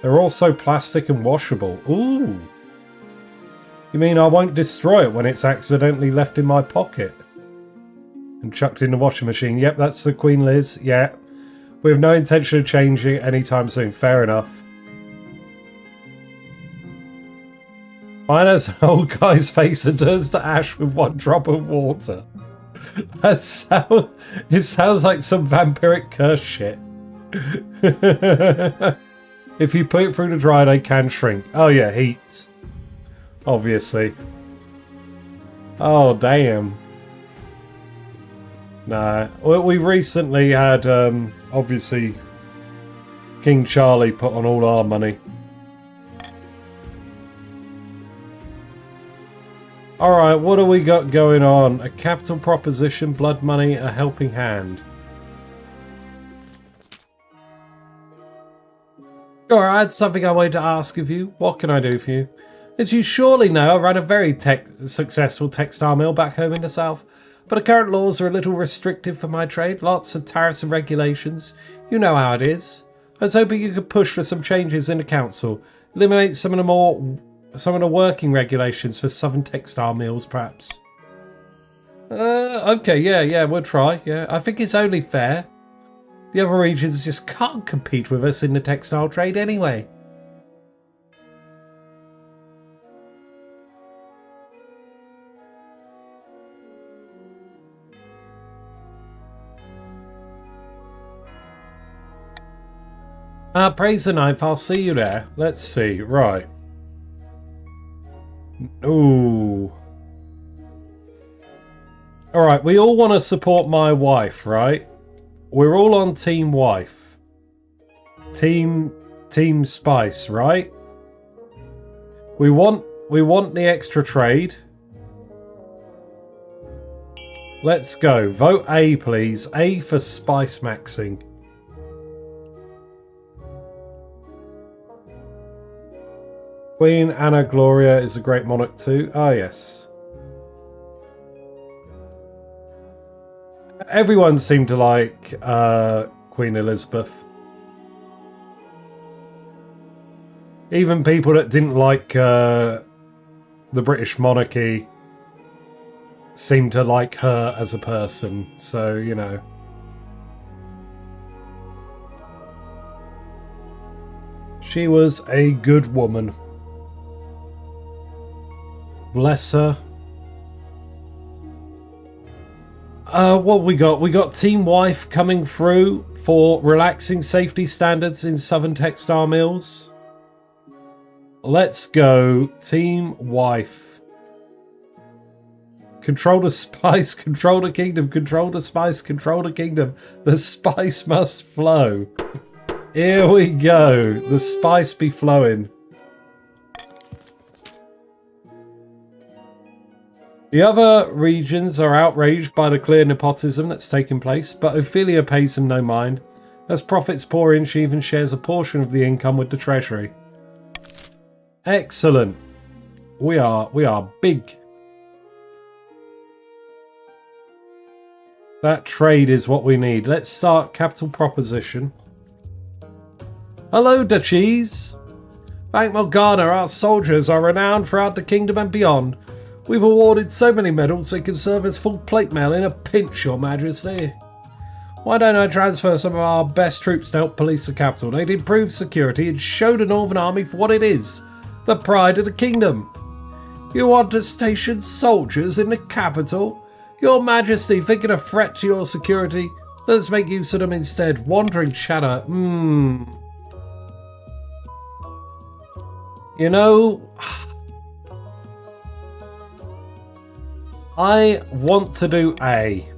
They're also plastic and washable. Ooh! You mean I won't destroy it when it's accidentally left in my pocket? And chucked in the washing machine. Yep, that's the Queen Liz. Yeah. We have no intention of changing it anytime soon. Fair enough. Mine has an old guy's face and turns to ash with one drop of water. It sounds like some vampiric curse shit. If you put it through the dryer, they can shrink. Oh yeah, heat. Obviously. Oh damn. Nah. Well, we recently had, obviously, King Charlie put on all our money. Alright, what do we got going on? A capital proposition, blood money, a helping hand. Jora, I had something I wanted to ask of you. What can I do for you? As you surely know, I run a very successful textile mill back home in the south. But the current laws are a little restrictive for my trade. Lots of tariffs and regulations. You know how it is. I was hoping you could push for some changes in the council. Eliminate some of the working regulations for southern textile mills, perhaps. Okay, yeah, we'll try. Yeah, I think it's only fair. The other regions just can't compete with us in the textile trade anyway. Praise the Ninth, I'll see you there. Let's see, right. Ooh. Alright, we all want to support my wife, right? We're all on Team Wife. Team Spice, right? We want the extra trade. Let's go. Vote A, please. A for Spice Maxing. Queen Anna Gloria is a great monarch too. Oh, yes. Everyone seemed to like Queen Elizabeth. Even people that didn't like the British monarchy seemed to like her as a person. So, you know. She was a good woman. Bless her. What we got? We got Team Wife coming through for relaxing safety standards in southern textile mills. Let's go Team Wife. Control the spice, control the kingdom, control the spice, control the kingdom. The spice must flow. Here we go. The spice be flowing. The other regions are outraged by the clear nepotism that's taken place, but Ophelia pays them no mind. As profits pour in, she even shares a portion of the income with the treasury. Excellent. We are big. That trade is what we need. Let's start capital proposition. Hello, Duchies. Thank Morgana, our soldiers are renowned throughout the kingdom and beyond. We've awarded so many medals they can serve as full plate mail in a pinch, Your Majesty. Why don't I transfer some of our best troops to help police the capital? They'd improve security and show the Northern Army for what it is, the pride of the kingdom. You want to station soldiers in the capital? Your Majesty, thinking a threat to your security? Let's make use of them instead. Wandering chatter. You know, I want to do A.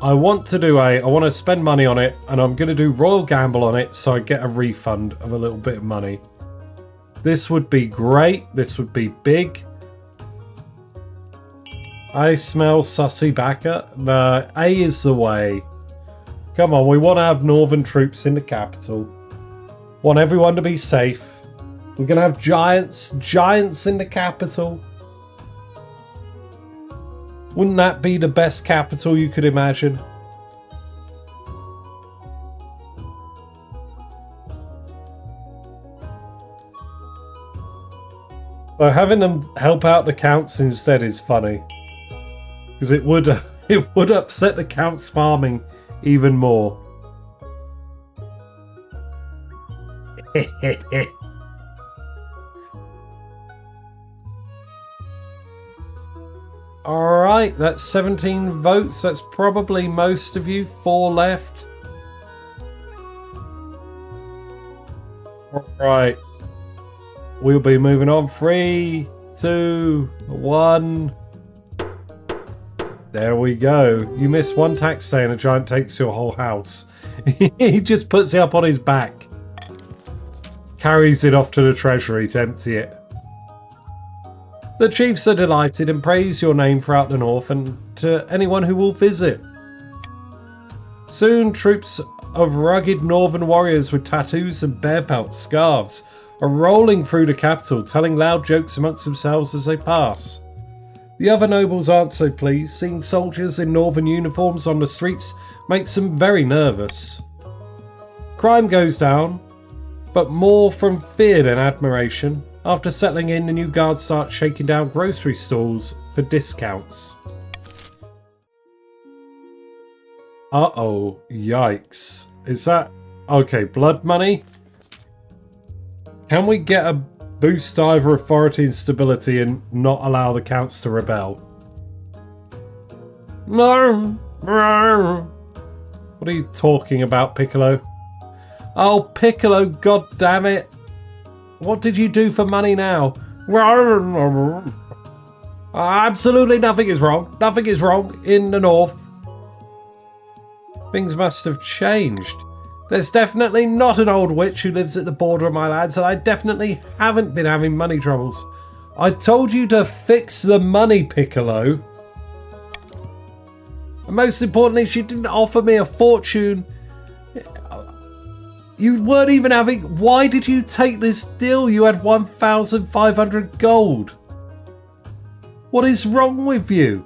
I want to spend money on it, and I'm going to do Royal Gamble on it so I get a refund of a little bit of money. This would be great. This would be big. I smell sussy backer. No, A is the way. Come on, we want to have northern troops in the capital. Want everyone to be safe. We're going to have giants in the capital. Wouldn't that be the best capital you could imagine? So having them help out the counts instead is funny. Because it would upset the counts farming even more. Alright, that's 17 votes. That's probably most of you. 4 left. Alright. We'll be moving on. 3, 2, 1. There we go. You miss one tax day and a giant takes your whole house. He just puts it up on his back. Carries it off to the treasury to empty it. The chiefs are delighted and praise your name throughout the north and to anyone who will visit. Soon, troops of rugged northern warriors with tattoos and bear pelt scarves are rolling through the capital, telling loud jokes amongst themselves as they pass. The other nobles aren't so pleased. Seeing soldiers in northern uniforms on the streets makes them very nervous. Crime goes down, but more from fear than admiration. After settling in, the new guards start shaking down grocery stalls for discounts. Uh-oh, yikes. Is that... okay, blood money? Can we get a boost to either authority and stability and not allow the counts to rebel? What are you talking about, Piccolo? Oh, Piccolo, god damn it. What did you do for money now? Absolutely nothing is wrong. Nothing is wrong in the north. Things must have changed. There's definitely not an old witch who lives at the border of my lands, and I definitely haven't been having money troubles. I told you to fix the money, Piccolo. And most importantly, she didn't offer me a fortune. You weren't even having... why did you take this deal? You had 1,500 gold. What is wrong with you?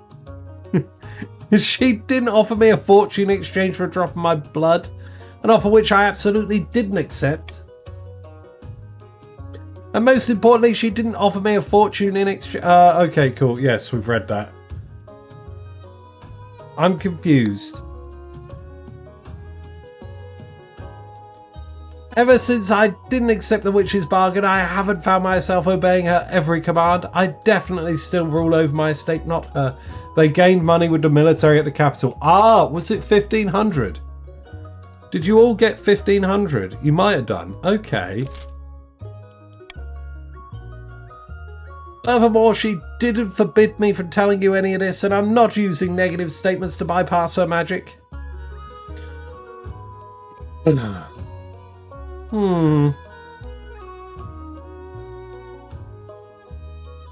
She didn't offer me a fortune in exchange for a drop of my blood. An offer which I absolutely didn't accept. And most importantly, she didn't offer me a fortune in exchange... okay, cool. Yes, we've read that. I'm confused. Ever since I didn't accept the witch's bargain, I haven't found myself obeying her every command. I definitely still rule over my estate, not her. They gained money with the military at the capital. Ah, was it 1,500? Did you all get 1,500? You might have done. Okay. Furthermore, she didn't forbid me from telling you any of this, and I'm not using negative statements to bypass her magic.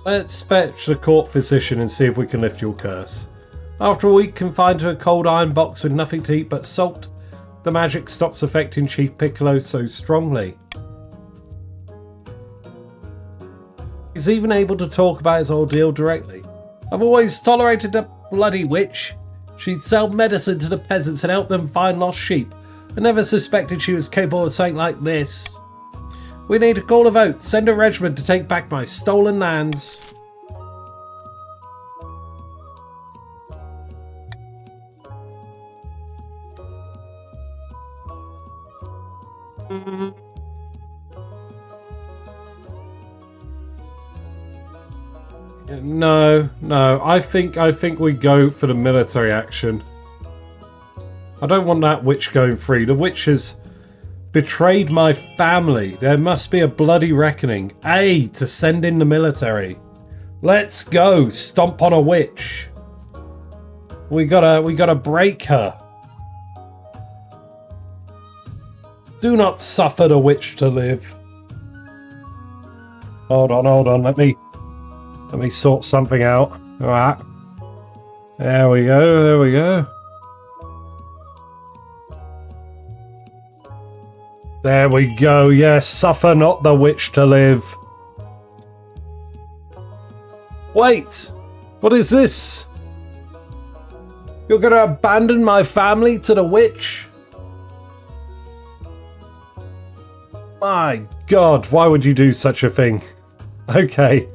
Let's fetch the court physician and see if we can lift your curse. After a week confined to a cold iron box with nothing to eat but salt, the magic stops affecting Chief Piccolo so strongly. He's even able to talk about his ordeal directly. I've always tolerated the bloody witch. She'd sell medicine to the peasants and help them find lost sheep. I never suspected she was capable of something like this. We need to call a vote. Send a regiment to take back my stolen lands. No. I think we go for the military action. I don't want that witch going free. The witch has betrayed my family. There must be a bloody reckoning. To send in the military. Let's go. Stomp on a witch. We gotta break her. Do not suffer the witch to live. Hold on. Let me sort something out. Alright. There we go. There we go. Yes, suffer not the witch to live. Wait! What is this? You're gonna abandon my family to the witch? My God, why would you do such a thing? Okay.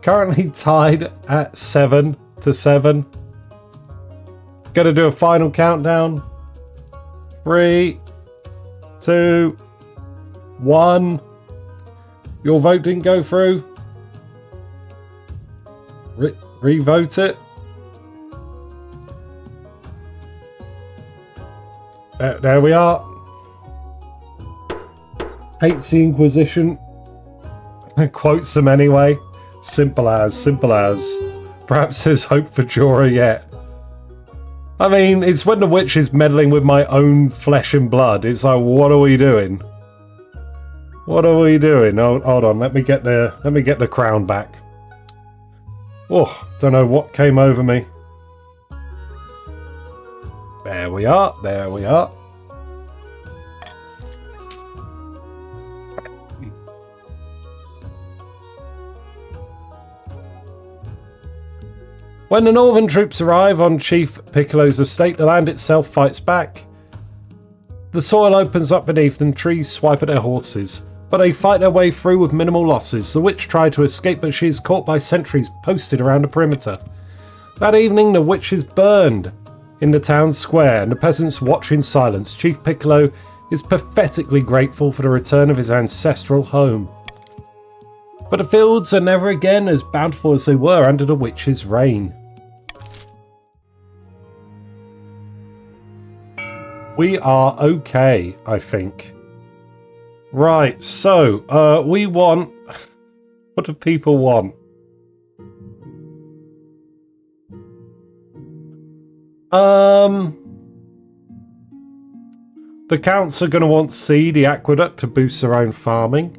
Currently tied at 7-7. Gonna do a final countdown. 3, 2, 1. Your vote didn't go through. Re-vote it. There we are. Hates the Inquisition. Quotes them anyway. Simple as. Perhaps there's hope for Jora yet. I mean, it's when the witch is meddling with my own flesh and blood. It's like, what are we doing? Hold on, let me get the crown back. Oh, don't know what came over me. There we are. When the northern troops arrive on Chief Piccolo's estate, the land itself fights back. The soil opens up beneath them, trees swipe at their horses, but they fight their way through with minimal losses. The witch tried to escape, but she is caught by sentries posted around the perimeter. That evening, the witch is burned in the town square, and the peasants watch in silence. Chief Piccolo is pathetically grateful for the return of his ancestral home. But the fields are never again as bountiful as they were under the witch's reign. We are okay, I think. Right, so, we want... What do people want? The counts are going to want C, the aqueduct, to boost their own farming.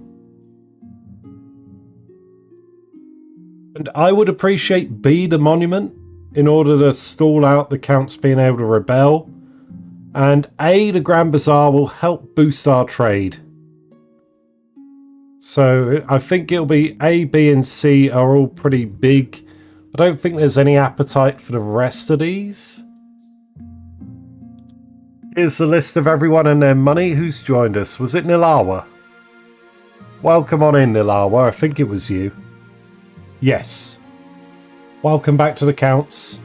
And I would appreciate B, the monument, in order to stall out the counts being able to rebel. And A, the Grand Bazaar, will help boost our trade. So I think it'll be A, B and C are all pretty big. I don't think there's any appetite for the rest of these. Here's the list of everyone and their money. Who's joined us? Was it Nilawa? Welcome on in, Nilawa. I think it was you. Yes. Welcome back to the counts.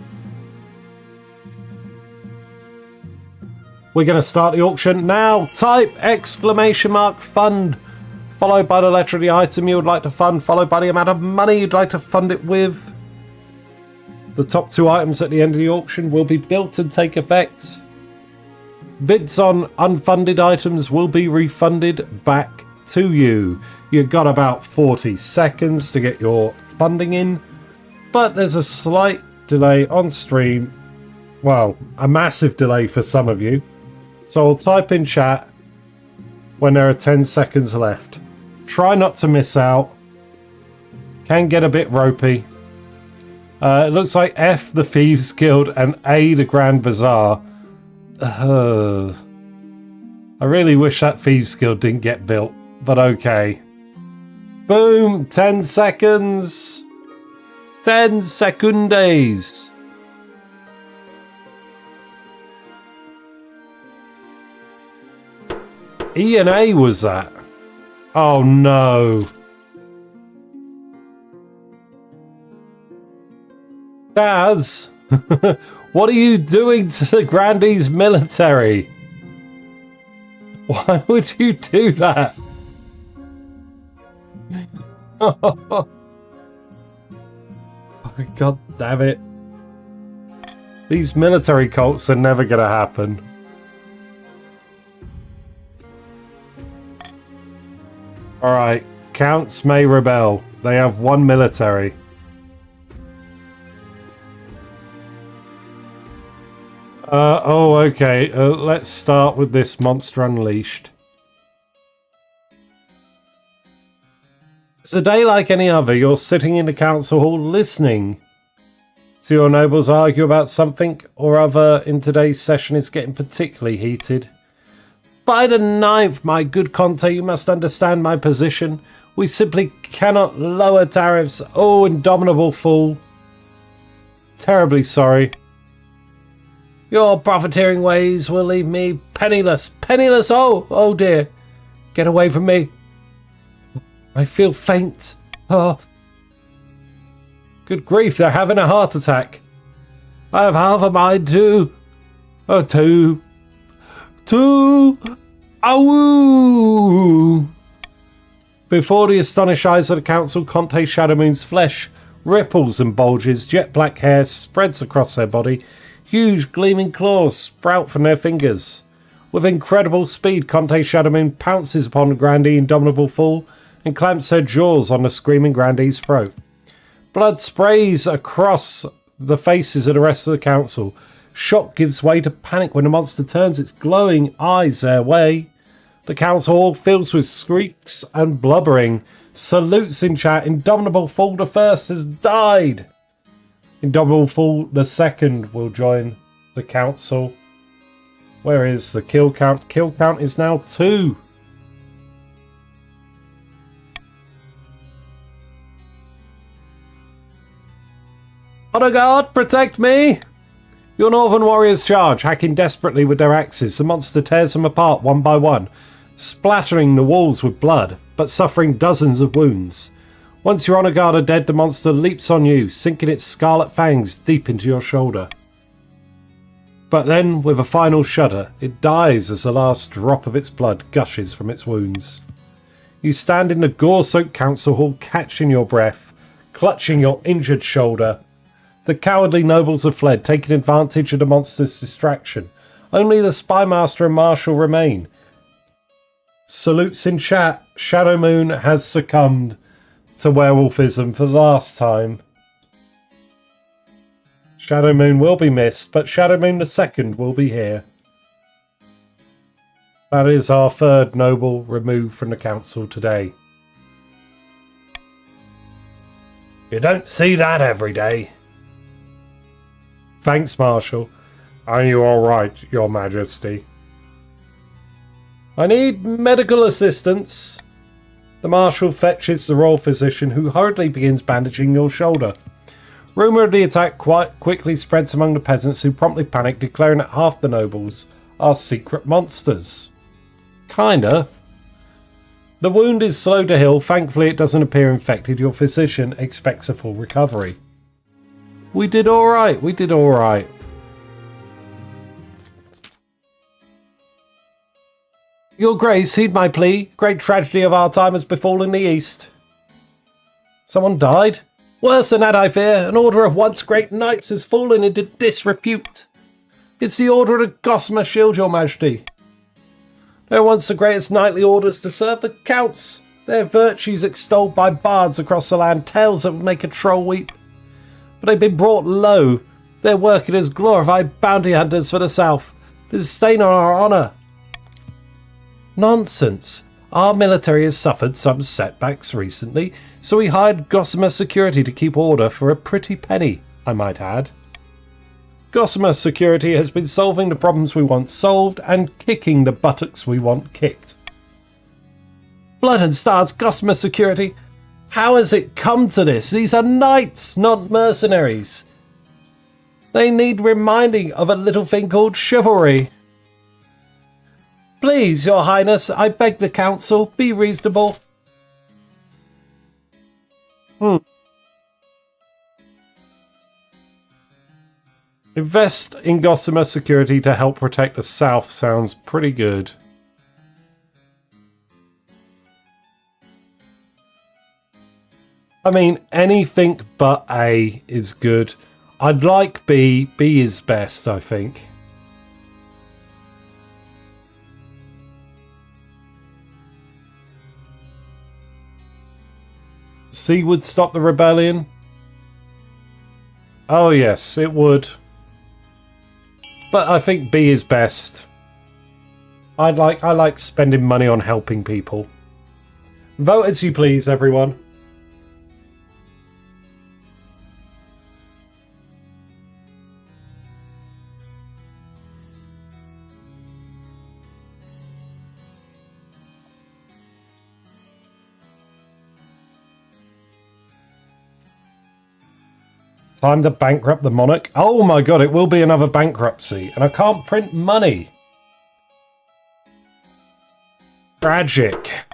We're going to start the auction now. Type !fund, followed by the letter of the item you would like to fund, followed by the amount of money you'd like to fund it with. The top 2 items at the end of the auction will be built and take effect. Bids on unfunded items will be refunded back to you. You've got about 40 seconds to get your funding in, but there's a slight delay on stream. Well, a massive delay for some of you. So I'll type in chat when there are 10 seconds left. Try not to miss out. Can get a bit ropey. It looks like F, the Thieves Guild, and A, the Grand Bazaar. I really wish that Thieves Guild didn't get built, but okay. Boom! 10 seconds! 10 secondes! E and A was that? Oh no. Daz, what are you doing to the Grandee's military? Why would you do that? Oh, God damn it. These military cults are never going to happen. Alright, counts may rebel. They have one military. Oh, okay. Let's start with this monster unleashed. It's a day like any other. You're sitting in the council hall listening to your nobles argue about something or other. In today's session is getting particularly heated. By the 9th, my good Conte, you must understand my position. We simply cannot lower tariffs. Oh, indomitable fool. Terribly sorry. Your profiteering ways will leave me penniless. Penniless, oh dear. Get away from me. I feel faint. Oh. Good grief, they're having a heart attack. I have half a mind to... Oh, two. Ow! Before the astonished eyes of the council, Conte Shadowmoon's flesh ripples and bulges, jet black hair spreads across their body, huge gleaming claws sprout from their fingers. With incredible speed, Conte Shadowmoon pounces upon the Grandee Indomitable Fool and clamps her jaws on the screaming Grandee's throat. Blood sprays across the faces of the rest of the council. Shock gives way to panic when the monster turns its glowing eyes their way. The council hall fills with shrieks and blubbering. Salutes in chat. Indomitable Fool the First has died. Indomitable Fool the Second will join the council. Where is the kill count? Kill count is now 2. Honor Guard, protect me! Your Northern warriors charge, hacking desperately with their axes. The monster tears them apart one by one, splattering the walls with blood, but suffering dozens of wounds. Once your Honor Guard are dead, the monster leaps on you, sinking its scarlet fangs deep into your shoulder. But then, with a final shudder, it dies as the last drop of its blood gushes from its wounds. You stand in the gore-soaked council hall, catching your breath, clutching your injured shoulder. The cowardly nobles have fled, taking advantage of the monster's distraction. Only the Spymaster and Marshal remain. Salutes in chat. Shadowmoon has succumbed to werewolfism for the last time. Shadowmoon will be missed, but Shadowmoon the Second will be here. That is our third noble removed from the council today. You don't see that every day. Thanks, Marshal. Are you alright, Your Majesty? I need medical assistance. The Marshal fetches the royal physician, who hurriedly begins bandaging your shoulder. Rumour of the attack quite quickly spreads among the peasants, who promptly panic, declaring that half the nobles are secret monsters. Kinda. The wound is slow to heal. Thankfully, it doesn't appear infected. Your physician expects a full recovery. We did alright, we did alright. Your Grace, heed my plea. Great tragedy of our time has befallen the East. Someone died? Worse than that, I fear. An order of once great knights has fallen into disrepute. It's the order of the Gossamer Shield, Your Majesty. They were once the greatest knightly orders to serve the counts. Their virtues extolled by bards across the land, tales that would make a troll weep. But they've been brought low. They're working as glorified bounty hunters for the South. This is a stain on our honour. Nonsense. Our military has suffered some setbacks recently, so we hired Gossamer Security to keep order for a pretty penny, I might add. Gossamer Security has been solving the problems we want solved and kicking the buttocks we want kicked. Blood and Stars, Gossamer Security. How has it come to this? These are knights, not mercenaries. They need reminding of a little thing called chivalry. Please, Your Highness, I beg the council, be reasonable. Invest in Gossamer Security to help protect the South sounds pretty good. I mean, anything but A is good. I'd like B. B is best, I think. C would stop the rebellion. Oh yes, it would. But I think B is best. I like spending money on helping people. Vote as you please, everyone. Time to bankrupt the Monarch. Oh my god, it will be another bankruptcy. And I can't print money. Tragic.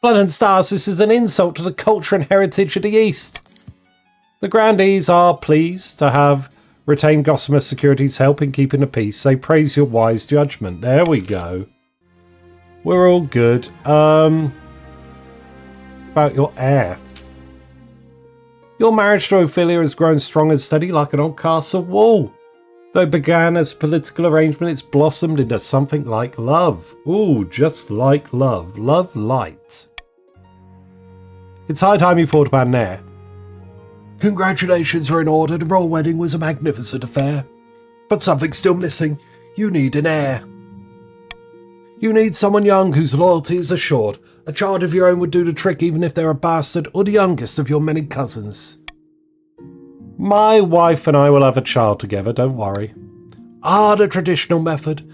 Blood and Stars, this is an insult to the culture and heritage of the East. The Grandees are pleased to have retained Gossamer Security's help in keeping the peace. They praise your wise judgment. There we go. We're all good. About your heir. Your marriage to Ophelia has grown strong and steady like an old castle wall. Though it began as a political arrangement, it's blossomed into something like love. Ooh, just like love. Love light. It's high time you thought about an heir. Congratulations are in order. The royal wedding was a magnificent affair. But something's still missing. You need an heir. You need someone young whose loyalty is assured. A child of your own would do the trick even if they're a bastard or the youngest of your many cousins. My wife and I will have a child together, don't worry. Ah, the traditional method.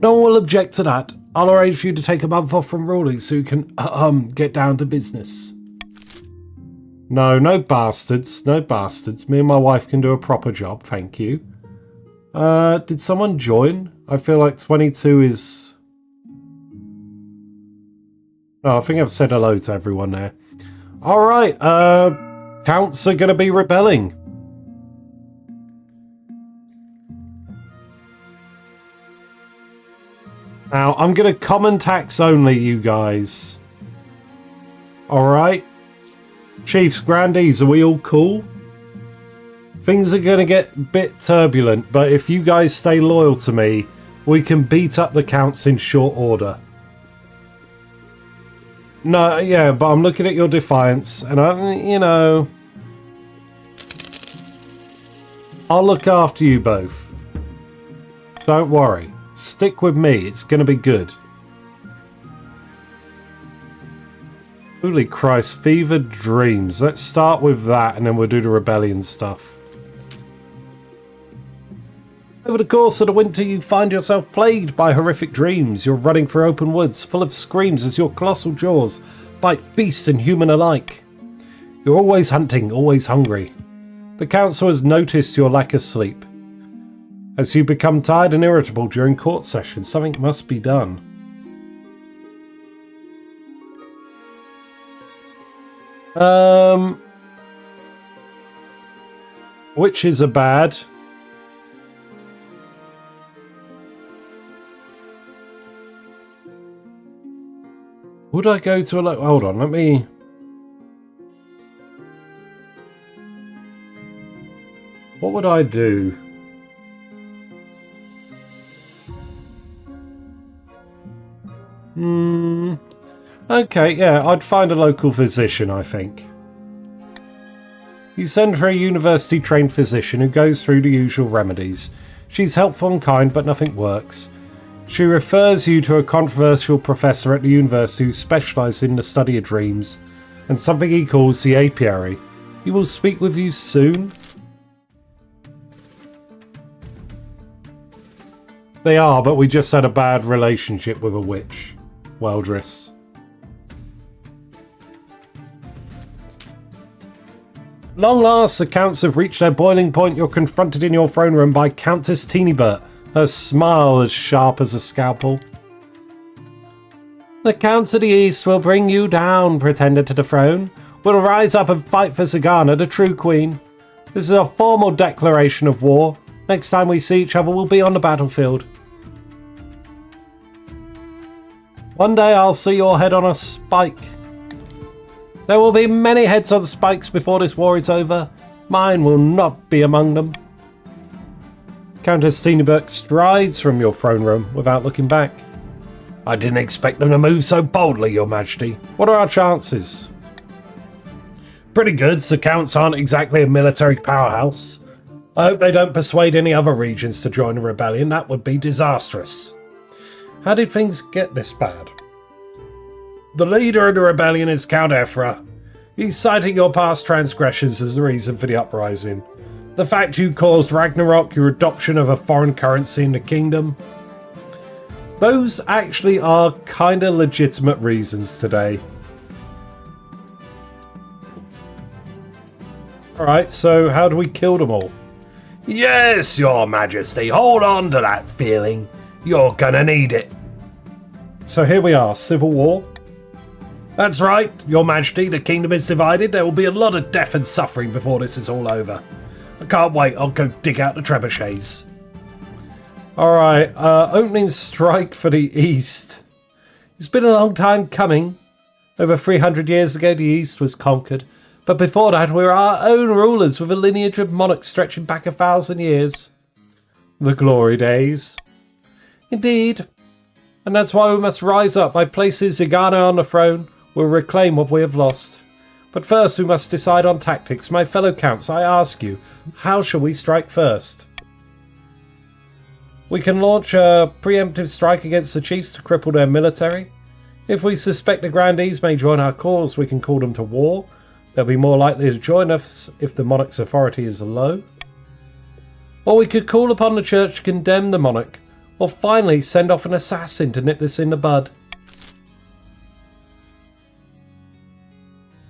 No one will object to that. I'll arrange for you to take a month off from ruling so you can, get down to business. No bastards. No bastards. Me and my wife can do a proper job, thank you. Did someone join? I feel like 22 is... Oh, I think I've said hello to everyone there. Alright, counts are going to be rebelling. Now, I'm going to common tax only, you guys. Alright. Chiefs, Grandees, are we all cool? Things are going to get a bit turbulent, but if you guys stay loyal to me, we can beat up the counts in short order. No, yeah, but I'm looking at your defiance, and I'll look after you both. Don't worry. Stick with me. It's going to be good. Holy Christ, fevered dreams. Let's start with that, and then we'll do the rebellion stuff. Over the course of the winter, you find yourself plagued by horrific dreams. You're running through open woods, full of screams as your colossal jaws bite beast and human alike. You're always hunting, always hungry. The council has noticed your lack of sleep. As you become tired and irritable during court sessions, something must be done. Witches are bad. Would I go to a... Hold on, let me... What would I do? Okay, yeah, I'd find a local physician, I think. You send for a university-trained physician who goes through the usual remedies. She's helpful and kind, but nothing works. She refers you to a controversial professor at the university who specialises in the study of dreams, and something he calls the apiary. He will speak with you soon. They are, but we just had a bad relationship with a witch. Weldris. Long last, accounts have reached their boiling point. You're confronted in your throne room by Countess Teenybert, her smile as sharp as a scalpel. The Counts of the East will bring you down, pretender to the throne. We'll rise up and fight for Sagana, the true queen. This is a formal declaration of war. Next time we see each other, we'll be on the battlefield. One day I'll see your head on a spike. There will be many heads on spikes before this war is over. Mine will not be among them. Countess Steenberg strides from your throne room without looking back. I didn't expect them to move so boldly, Your Majesty. What are our chances? Pretty good. The Counts aren't exactly a military powerhouse. I hope they don't persuade any other regions to join the rebellion. That would be disastrous. How did things get this bad? The leader of the rebellion is Count Ephra. He's citing your past transgressions as the reason for the uprising. The fact you caused Ragnarok, your adoption of a foreign currency in the kingdom. Those actually are kind of legitimate reasons today. Alright, so how do we kill them all? Yes, Your Majesty, hold on to that feeling. You're gonna need it. So here we are, civil war. That's right, Your Majesty, the kingdom is divided. There will be a lot of death and suffering before this is all over. I can't wait, I'll go dig out the trebuchets. Alright, opening strike for the East. It's been a long time coming. Over 300 years ago the East was conquered. But before that we were our own rulers with a lineage of monarchs stretching back 1,000 years. The glory days. Indeed. And that's why we must rise up. By placing Zigana on the throne, we'll reclaim what we have lost. But first we must decide on tactics. My fellow counts, I ask you, how shall we strike first? We can launch a preemptive strike against the chiefs to cripple their military. If we suspect the grandees may join our cause, we can call them to war. They'll be more likely to join us if the monarch's authority is low. Or we could call upon the church to condemn the monarch. Or finally send off an assassin to nip this in the bud.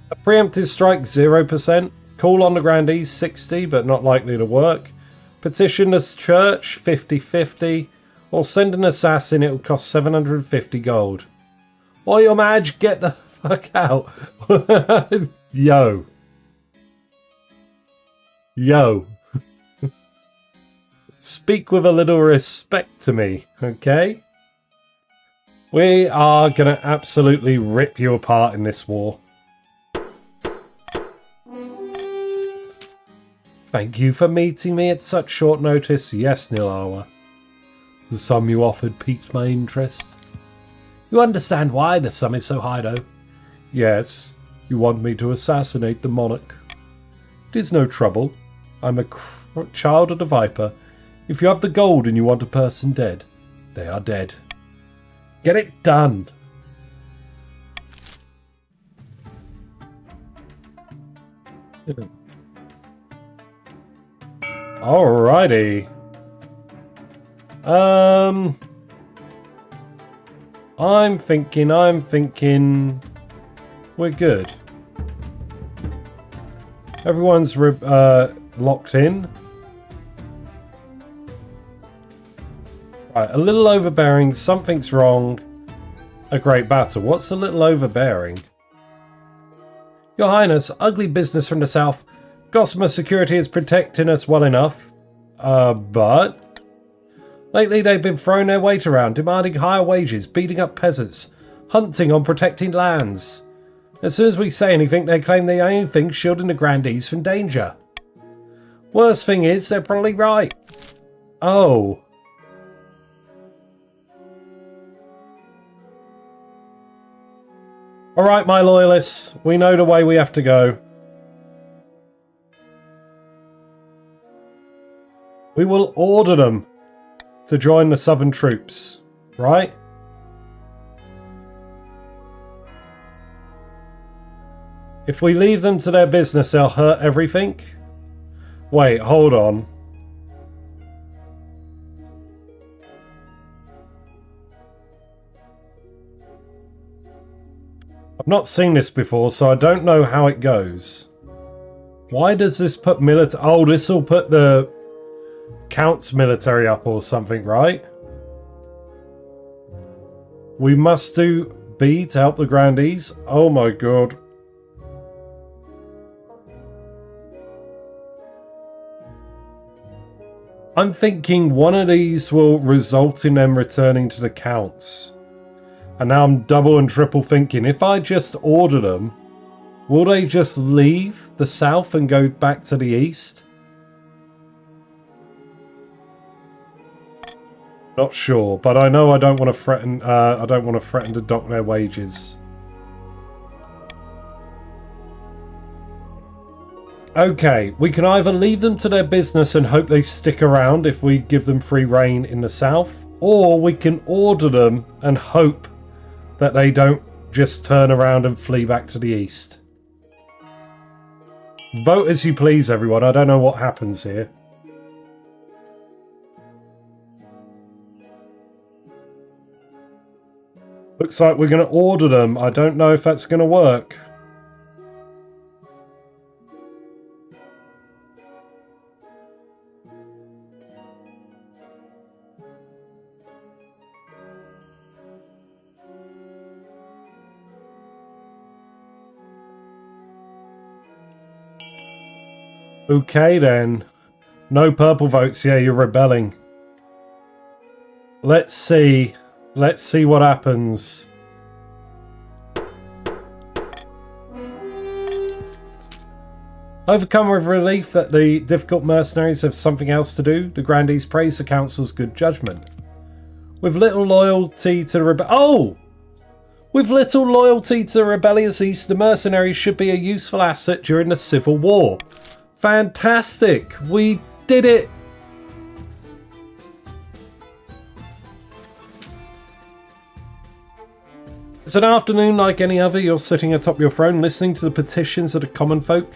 A preemptive strike 0%. Call on the grandees 60, but not likely to work. Petition the church 50-50. Or send an assassin, it will cost 750 gold. Or Your Maj, get the fuck out. Yo. Yo. Speak with a little respect to me, okay? We are going to absolutely rip you apart in this war. Thank you for meeting me at such short notice. Yes, Nilawa. The sum you offered piqued my interest. You understand why the sum is so high, though? Yes, you want me to assassinate the monarch. It is no trouble. I'm a child of the Viper. If you have the gold and you want a person dead, they are dead. Get it done. Alrighty. I'm thinking we're good. Everyone's locked in. Right, a little overbearing, something's wrong. A great battle. What's a little overbearing? Your Highness, ugly business from the south. Gossamer security is protecting us well enough. But... Lately they've been throwing their weight around, demanding higher wages, beating up peasants, hunting on protecting lands. As soon as we say anything, they claim the only thing shielding the grandees from danger. Worst thing is, they're probably right. Oh. Alright, my loyalists, we know the way we have to go. We will order them to join the southern troops, right? If we leave them to their business, they'll hurt everything. Wait, hold on. I've not seen this before, so I don't know how it goes. Why does this put military... Oh, this will put the Count's military up or something, right? We must do B to help the Grandees. Oh my god. I'm thinking one of these will result in them returning to the Counts. And now I'm double and triple thinking, if I just order them, will they just leave the south and go back to the east? Not sure, but I know I don't want to threaten. I don't want to threaten to dock their wages. Okay, we can either leave them to their business and hope they stick around if we give them free reign in the south, or we can order them and hope that they don't just turn around and flee back to the east. Vote as you please, everyone. I don't know what happens here. Looks like we're going to order them. I don't know if that's going to work. Okay then. No purple votes. Yeah, you're rebelling. Let's see. Let's see what happens. Overcome with relief that the difficult mercenaries have something else to do, the Grandees praise the Council's good judgment. With little loyalty to the With little loyalty to the rebellious East, the mercenaries should be a useful asset during the Civil War. Fantastic! We did it! It's an afternoon like any other. You're sitting atop your throne listening to the petitions of the common folk.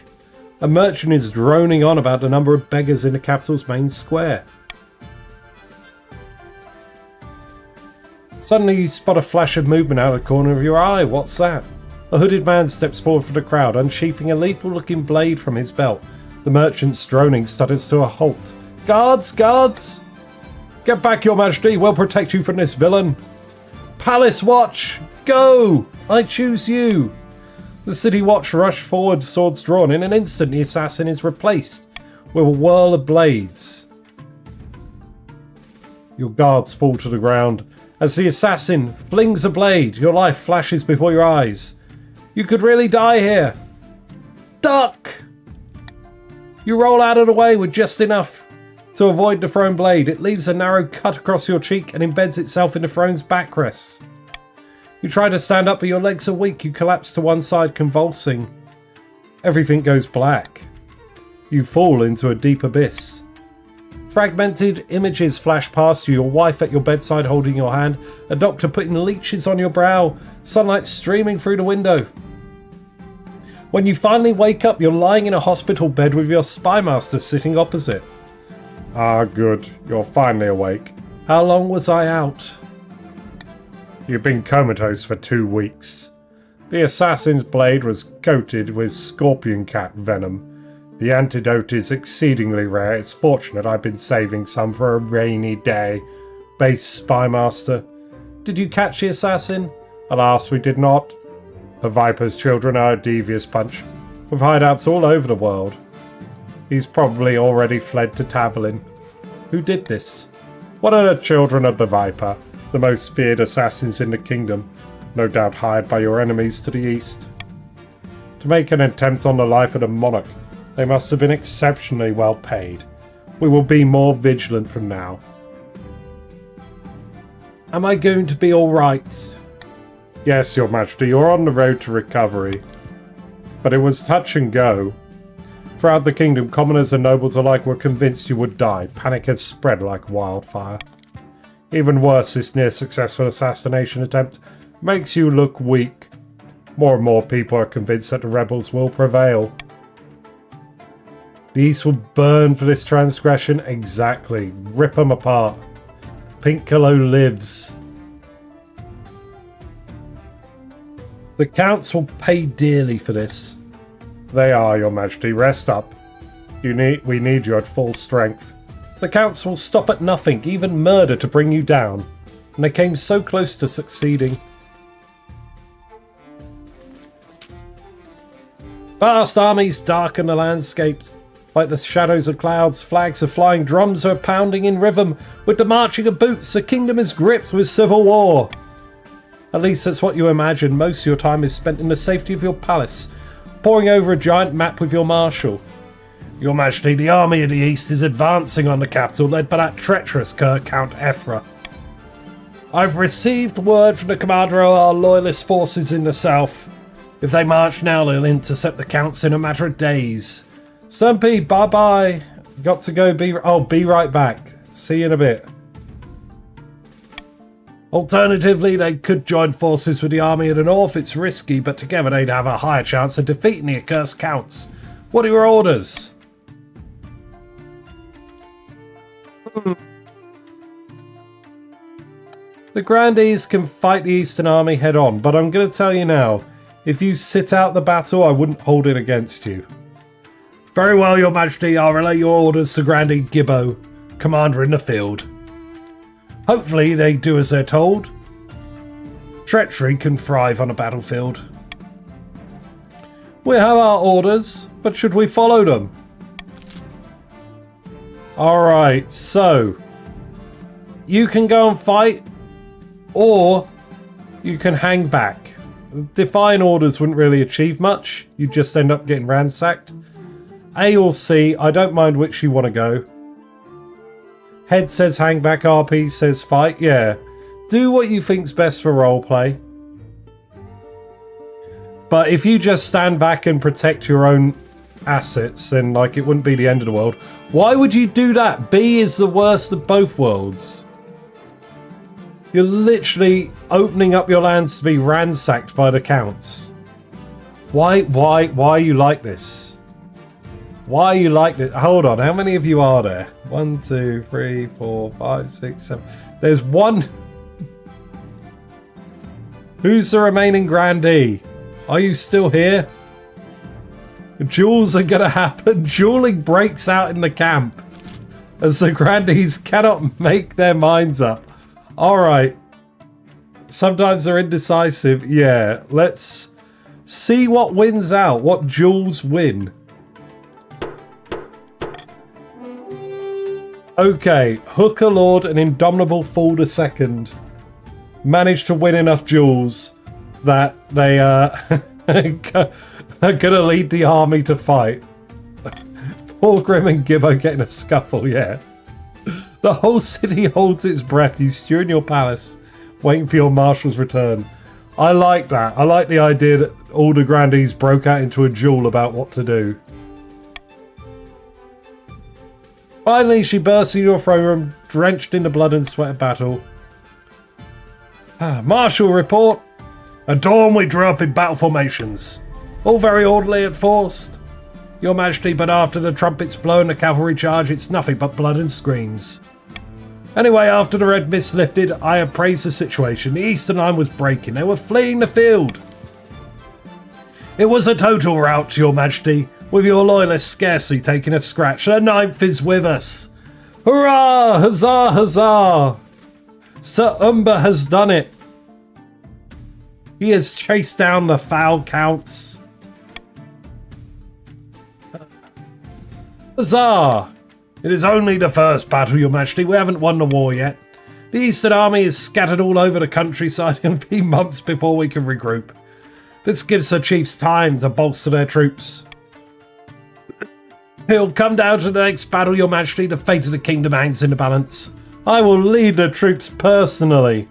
A merchant is droning on about the number of beggars in the capital's main square. Suddenly you spot a flash of movement out of the corner of your eye. What's that? A hooded man steps forward from the crowd, unsheathing a lethal-looking blade from his belt. The merchant's droning stutters to a halt. Guards! Guards! Get back, your majesty! We'll protect you from this villain! Palace Watch! Go! I choose you! The city watch rush forward, swords drawn. In an instant, the assassin is replaced with a whirl of blades. Your guards fall to the ground. As the assassin flings a blade, your life flashes before your eyes. You could really die here. Duck! You roll out of the way with just enough to avoid the thrown blade. It leaves a narrow cut across your cheek and embeds itself in the throne's backrest. You try to stand up, but your legs are weak. You collapse to one side, convulsing. Everything goes black. You fall into a deep abyss. Fragmented images flash past you. Your wife at your bedside holding your hand. A doctor putting leeches on your brow. Sunlight streaming through the window. When you finally wake up, you're lying in a hospital bed with your spymaster sitting opposite. Ah, good. You're finally awake. How long was I out? You've been comatose for 2 weeks. The assassin's blade was coated with scorpion cat venom. The antidote is exceedingly rare. It's fortunate I've been saving some for a rainy day. Base spymaster. Did you catch the assassin? Alas, we did not. The Viper's children are a devious bunch, with hideouts all over the world. He's probably already fled to Tavolin. Who did this? What are the children of the Viper, the most feared assassins in the kingdom, no doubt hired by your enemies to the east. To make an attempt on the life of the Monarch, they must have been exceptionally well paid. We will be more vigilant from now. Am I going to be alright? Yes, Your Majesty, you're on the road to recovery. But it was touch and go. Throughout the kingdom, commoners and nobles alike were convinced you would die. Panic has spread like wildfire. Even worse, this near-successful assassination attempt makes you look weak. More and more people are convinced that the rebels will prevail. The East will burn for this transgression. Exactly. Rip them apart. Piccolo lives. The Counts will pay dearly for this. They are, Your Majesty. Rest up. We need you at full strength. The Counts will stop at nothing, even murder, to bring you down. And they came so close to succeeding. Vast armies darken the landscapes. Like the shadows of clouds, flags are flying, drums are pounding in rhythm. With the marching of boots, the kingdom is gripped with civil war. At least that's what you imagine. Most of your time is spent in the safety of your palace, poring over a giant map with your marshal. Your Majesty, the army of the East is advancing on the capital, led by that treacherous Count Ephra. I've received word from the commander of our loyalist forces in the south. If they march now, they'll intercept the Counts in a matter of days. Stumpy, bye-bye. Got to go. Be right back. See you in a bit. Alternatively, they could join forces with the army of the north. It's risky, but together they'd have a higher chance of defeating the accursed Counts. What are your orders? The Grandees can fight the Eastern Army head on, but I'm going to tell you now, if you sit out the battle, I wouldn't hold it against you. Very well, Your Majesty. I'll relay your orders to Grandee Gibbo, commander in the field. Hopefully they do as they're told. Treachery can thrive on a battlefield. We have our orders, but should we follow them? Alright, so you can go and fight, or you can hang back. Defying orders wouldn't really achieve much. You'd just end up getting ransacked. A or C, I don't mind which you want to go. Head says hang back, RP says fight. Yeah, do what you think's best for roleplay. But if you just stand back and protect your own assets, then like it wouldn't be the end of the world. Why would you do that? B is the worst of both worlds. You're literally opening up your lands to be ransacked by the Counts. Why are you like this? Why are you like this? Hold on, how many of you are there? 1, 2, 3, 4, 5, 6, 7. There's one. Who's the remaining Grandee? Are you still here? Duels are gonna happen. Dueling breaks out in the camp as the Grandees cannot make their minds up. Alright. Sometimes they're indecisive. Yeah, let's see what wins out. What duels win. Okay, Hooker Lord and Indomitable Fool II managed to win enough duels that they are gonna lead the army to fight. Poor Grim and Gibbo getting a scuffle, yeah. The whole city holds its breath. You stew in your palace, waiting for your marshal's return. I like that. I like the idea that all the Grandees broke out into a duel about what to do. Finally, she burst into your throne room, drenched in the blood and sweat of battle. Marshal report. At dawn, we drew up in battle formations. All very orderly at first, Your Majesty, but after the trumpets blow and the cavalry charge, it's nothing but blood and screams. Anyway, after the red mist lifted, I appraised the situation. The eastern line was breaking. They were fleeing the field. It was a total rout, Your Majesty, with your loyalists scarcely taking a scratch. The 9th is with us. Hurrah! Huzzah! Huzzah! Sir Umber has done it. He has chased down the foul Counts. Huzzah! It is only the first battle, Your Majesty. We haven't won the war yet. The Eastern Army is scattered all over the countryside and it'll be months before we can regroup. This gives the chiefs time to bolster their troops. It'll come down to the next battle, Your Majesty. The fate of the kingdom hangs in the balance. I will lead the troops personally.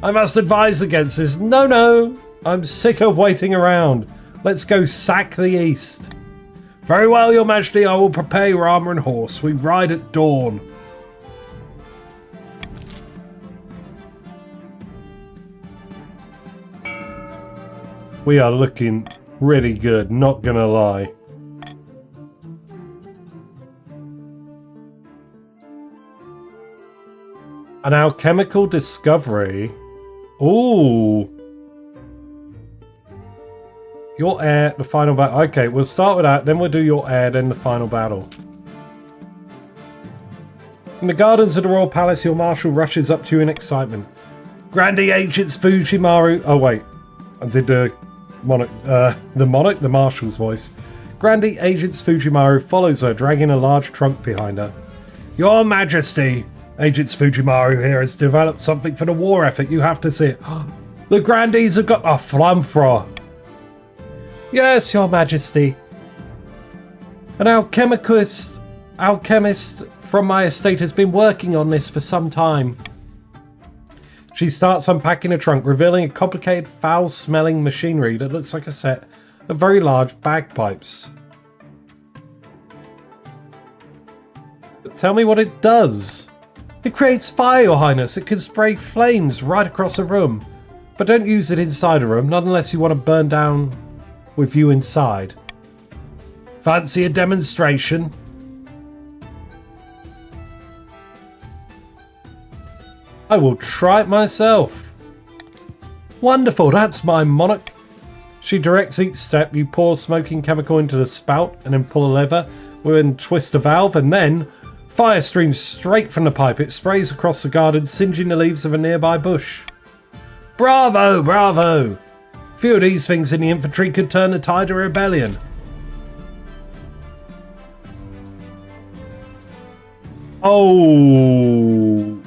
I must advise against this. No, no. I'm sick of waiting around. Let's go sack the east. Very well, your majesty. I will prepare your armour and horse. We ride at dawn. We are looking really good, not gonna lie. An alchemical discovery. Ooh. Your heir, the final battle. Okay, we'll start with that, then we'll do your heir, then the final battle. In the gardens of the royal palace, your marshal rushes up to you in excitement. Grandee Agents Fujimaru. Oh wait, I did the monarch, the marshal's voice. Grandee Agents Fujimaru follows her, dragging a large trunk behind her. Your Majesty, Agents Fujimaru here has developed something for the war effort. You have to see it. The Grandees have got a flamethrower. Yes, Your Majesty. An alchemist from my estate has been working on this for some time. She starts unpacking a trunk, revealing a complicated, foul-smelling machinery that looks like a set of very large bagpipes. But tell me what it does. It creates fire, Your Highness. It can spray flames right across a room. But don't use it inside a room, not unless you want to burn down with you inside. Fancy a demonstration? I will try it myself. Wonderful, that's my Monarch. She directs each step. You pour smoking chemical into the spout and then pull a lever, then twist a valve, and then fire streams straight from the pipe. It sprays across the garden, singeing the leaves of a nearby bush. Bravo, bravo! A few of these things in the infantry could turn the tide of rebellion. Oh.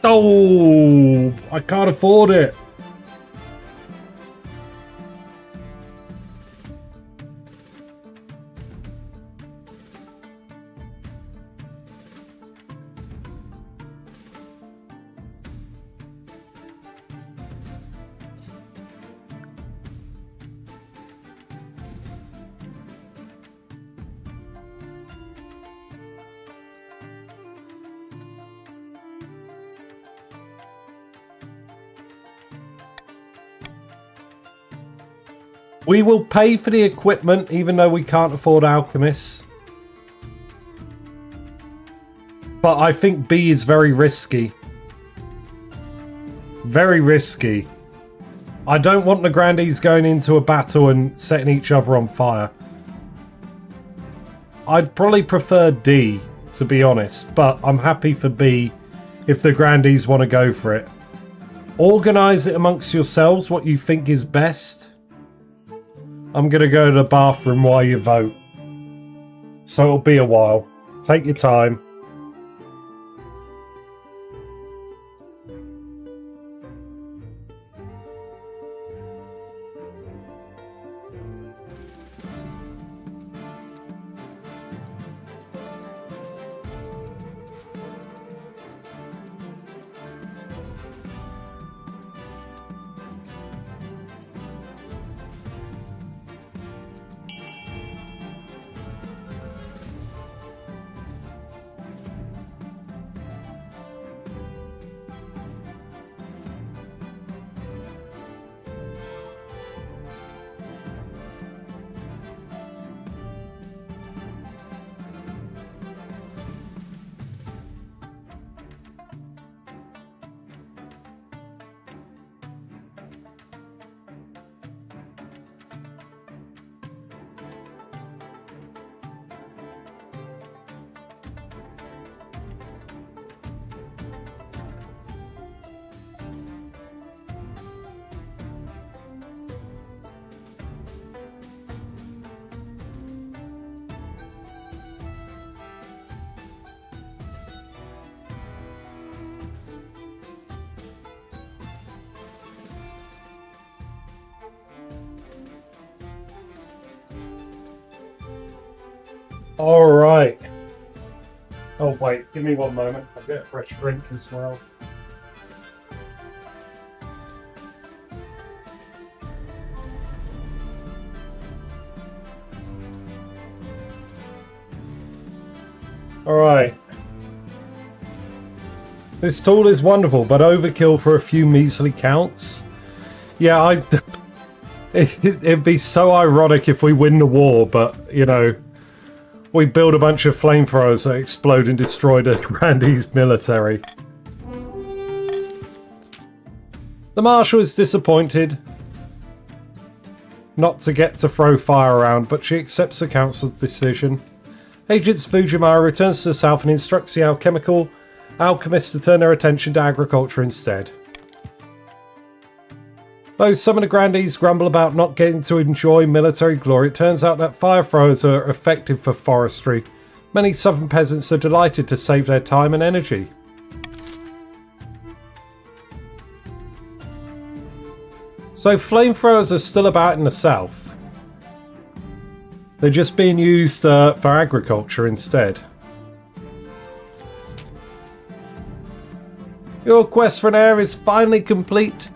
Oh, I can't afford it. We will pay for the equipment, even though we can't afford alchemists. But I think B is very risky. Very risky. I don't want the Grandees going into a battle and setting each other on fire. I'd probably prefer D, to be honest, but I'm happy for B if the Grandees want to go for it. Organise it amongst yourselves what you think is best. I'm going to go to the bathroom while you vote. So it'll be a while. Take your time. All right. Oh wait, give me one moment. I'll get a fresh drink as well. Alright. This tool is wonderful, but overkill for a few measly counts. Yeah, it'd be so ironic if we win the war, but, you know, we build a bunch of flamethrowers that explode and destroy the Grandee's military. The Marshal is disappointed not to get to throw fire around, but she accepts the Council's decision. Agent Fujimura returns to the south and instructs the alchemists to turn their attention to agriculture instead. Though some of the Grandees grumble about not getting to enjoy military glory, it turns out that fire throwers are effective for forestry. Many southern peasants are delighted to save their time and energy. So flamethrowers are still about in the south. They're just being used for agriculture instead. Your quest for an heir is finally complete.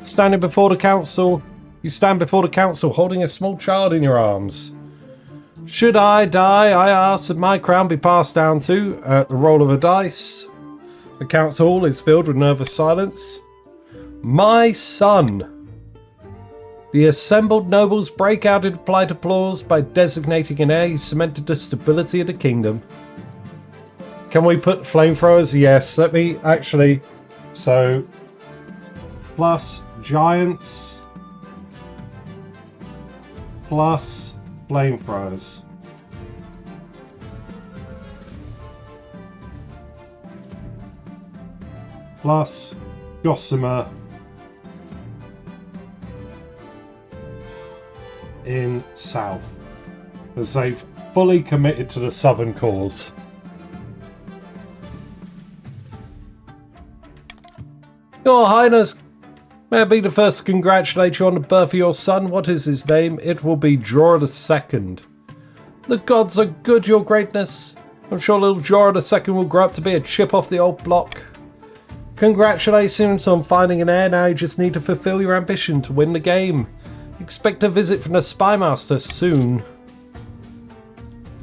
Standing before the council, you stand before the council holding a small child in your arms. Should I die, I ask that my crown be passed down to at the roll of a dice. The council hall is filled with nervous silence. My son. The assembled nobles break out into polite applause. By designating an heir, you cemented the stability of the kingdom. Can we put flamethrowers? Yes, let me actually. So, plus giants, plus flamethrowers. Plus Gossamer in south, as they've fully committed to the southern cause. Your Highness, may I be the first to congratulate you on the birth of your son? What is his name? It will be Jora II. The gods are good, your greatness. I'm sure little Jora II will grow up to be a chip off the old block. Congratulations on finding an heir. Now you just need to fulfill your ambition to win the game. Expect a visit from the Spy Master soon.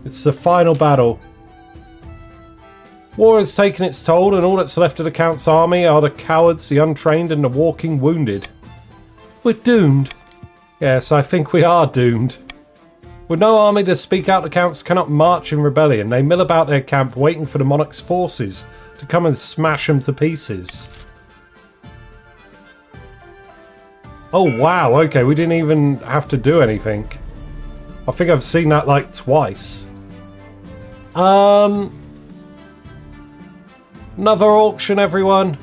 It's the final battle. War has taken its toll, and all that's left of the Count's army are the cowards, the untrained, and the walking wounded. We're doomed. Yes, I think we are doomed. With no army to speak out, the Counts cannot march in rebellion. They mill about their camp, waiting for the Monarch's forces to come and smash them to pieces. Oh wow, okay, we didn't even have to do anything. I think I've seen that like twice. Another auction, everyone.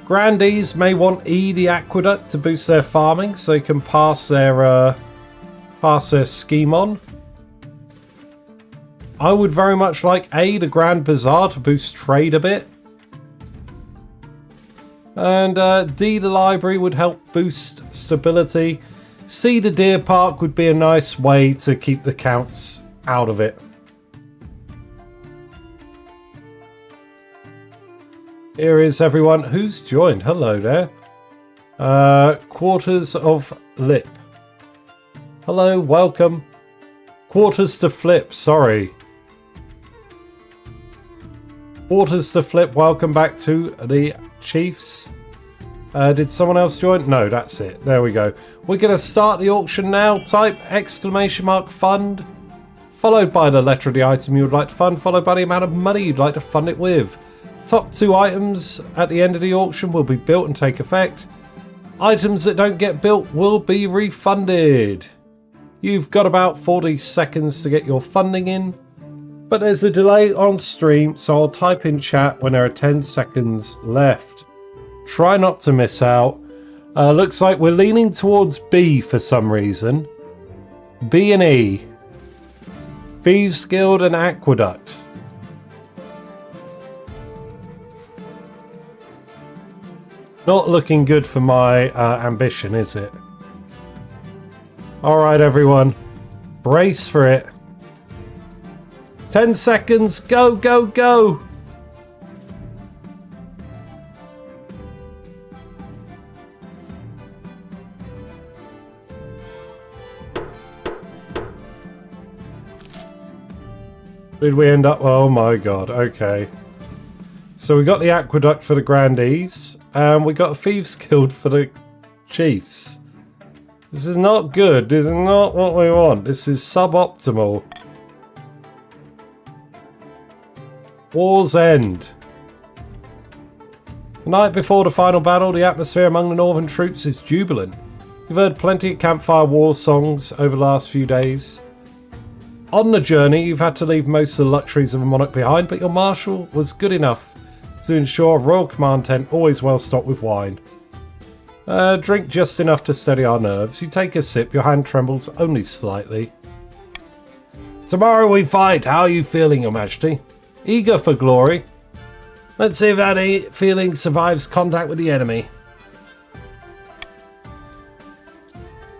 Grandees may want E the Aqueduct to boost their farming, so they can pass their scheme on. I would very much like A the Grand Bazaar to boost trade a bit. And D the Library would help boost stability. C the Deer Park would be a nice way to keep the Counts out of it. Here is everyone who's joined. Hello there. Quarters of Lip. Hello, welcome. Quarters to Flip, sorry. Quarters to Flip, welcome back to the Chiefs. Did someone else join? No, that's it. There we go. We're going to start the auction now. Type !fund, followed by the letter of the item you would like to fund, followed by the amount of money you'd like to fund it with. Top 2 items at the end of the auction will be built and take effect. Items that don't get built will be refunded. You've got about 40 seconds to get your funding in, but there's a delay on stream, so I'll type in chat when there are 10 seconds left. Try not to miss out. Looks like we're leaning towards B for some reason. B and E. Thieves Guild and Aqueduct. Not looking good for my ambition, is it? Alright everyone, brace for it. 10 seconds. Go, go, go. Did we end up? Oh my god, okay. So we got the aqueduct for the grandees, and we got a thieves guild for the chiefs. This is not good. This is not what we want. This is suboptimal. War's end. The night before the final battle, the atmosphere among the northern troops is jubilant. You've heard plenty of campfire war songs over the last few days. On the journey, you've had to leave most of the luxuries of a monarch behind, but your marshal was good enough to ensure a royal command tent always well stocked with wine. Drink just enough to steady our nerves. You take a sip, your hand trembles only slightly. Tomorrow we fight. How are you feeling, Your Majesty? Eager for glory. Let's see if that feeling survives contact with the enemy.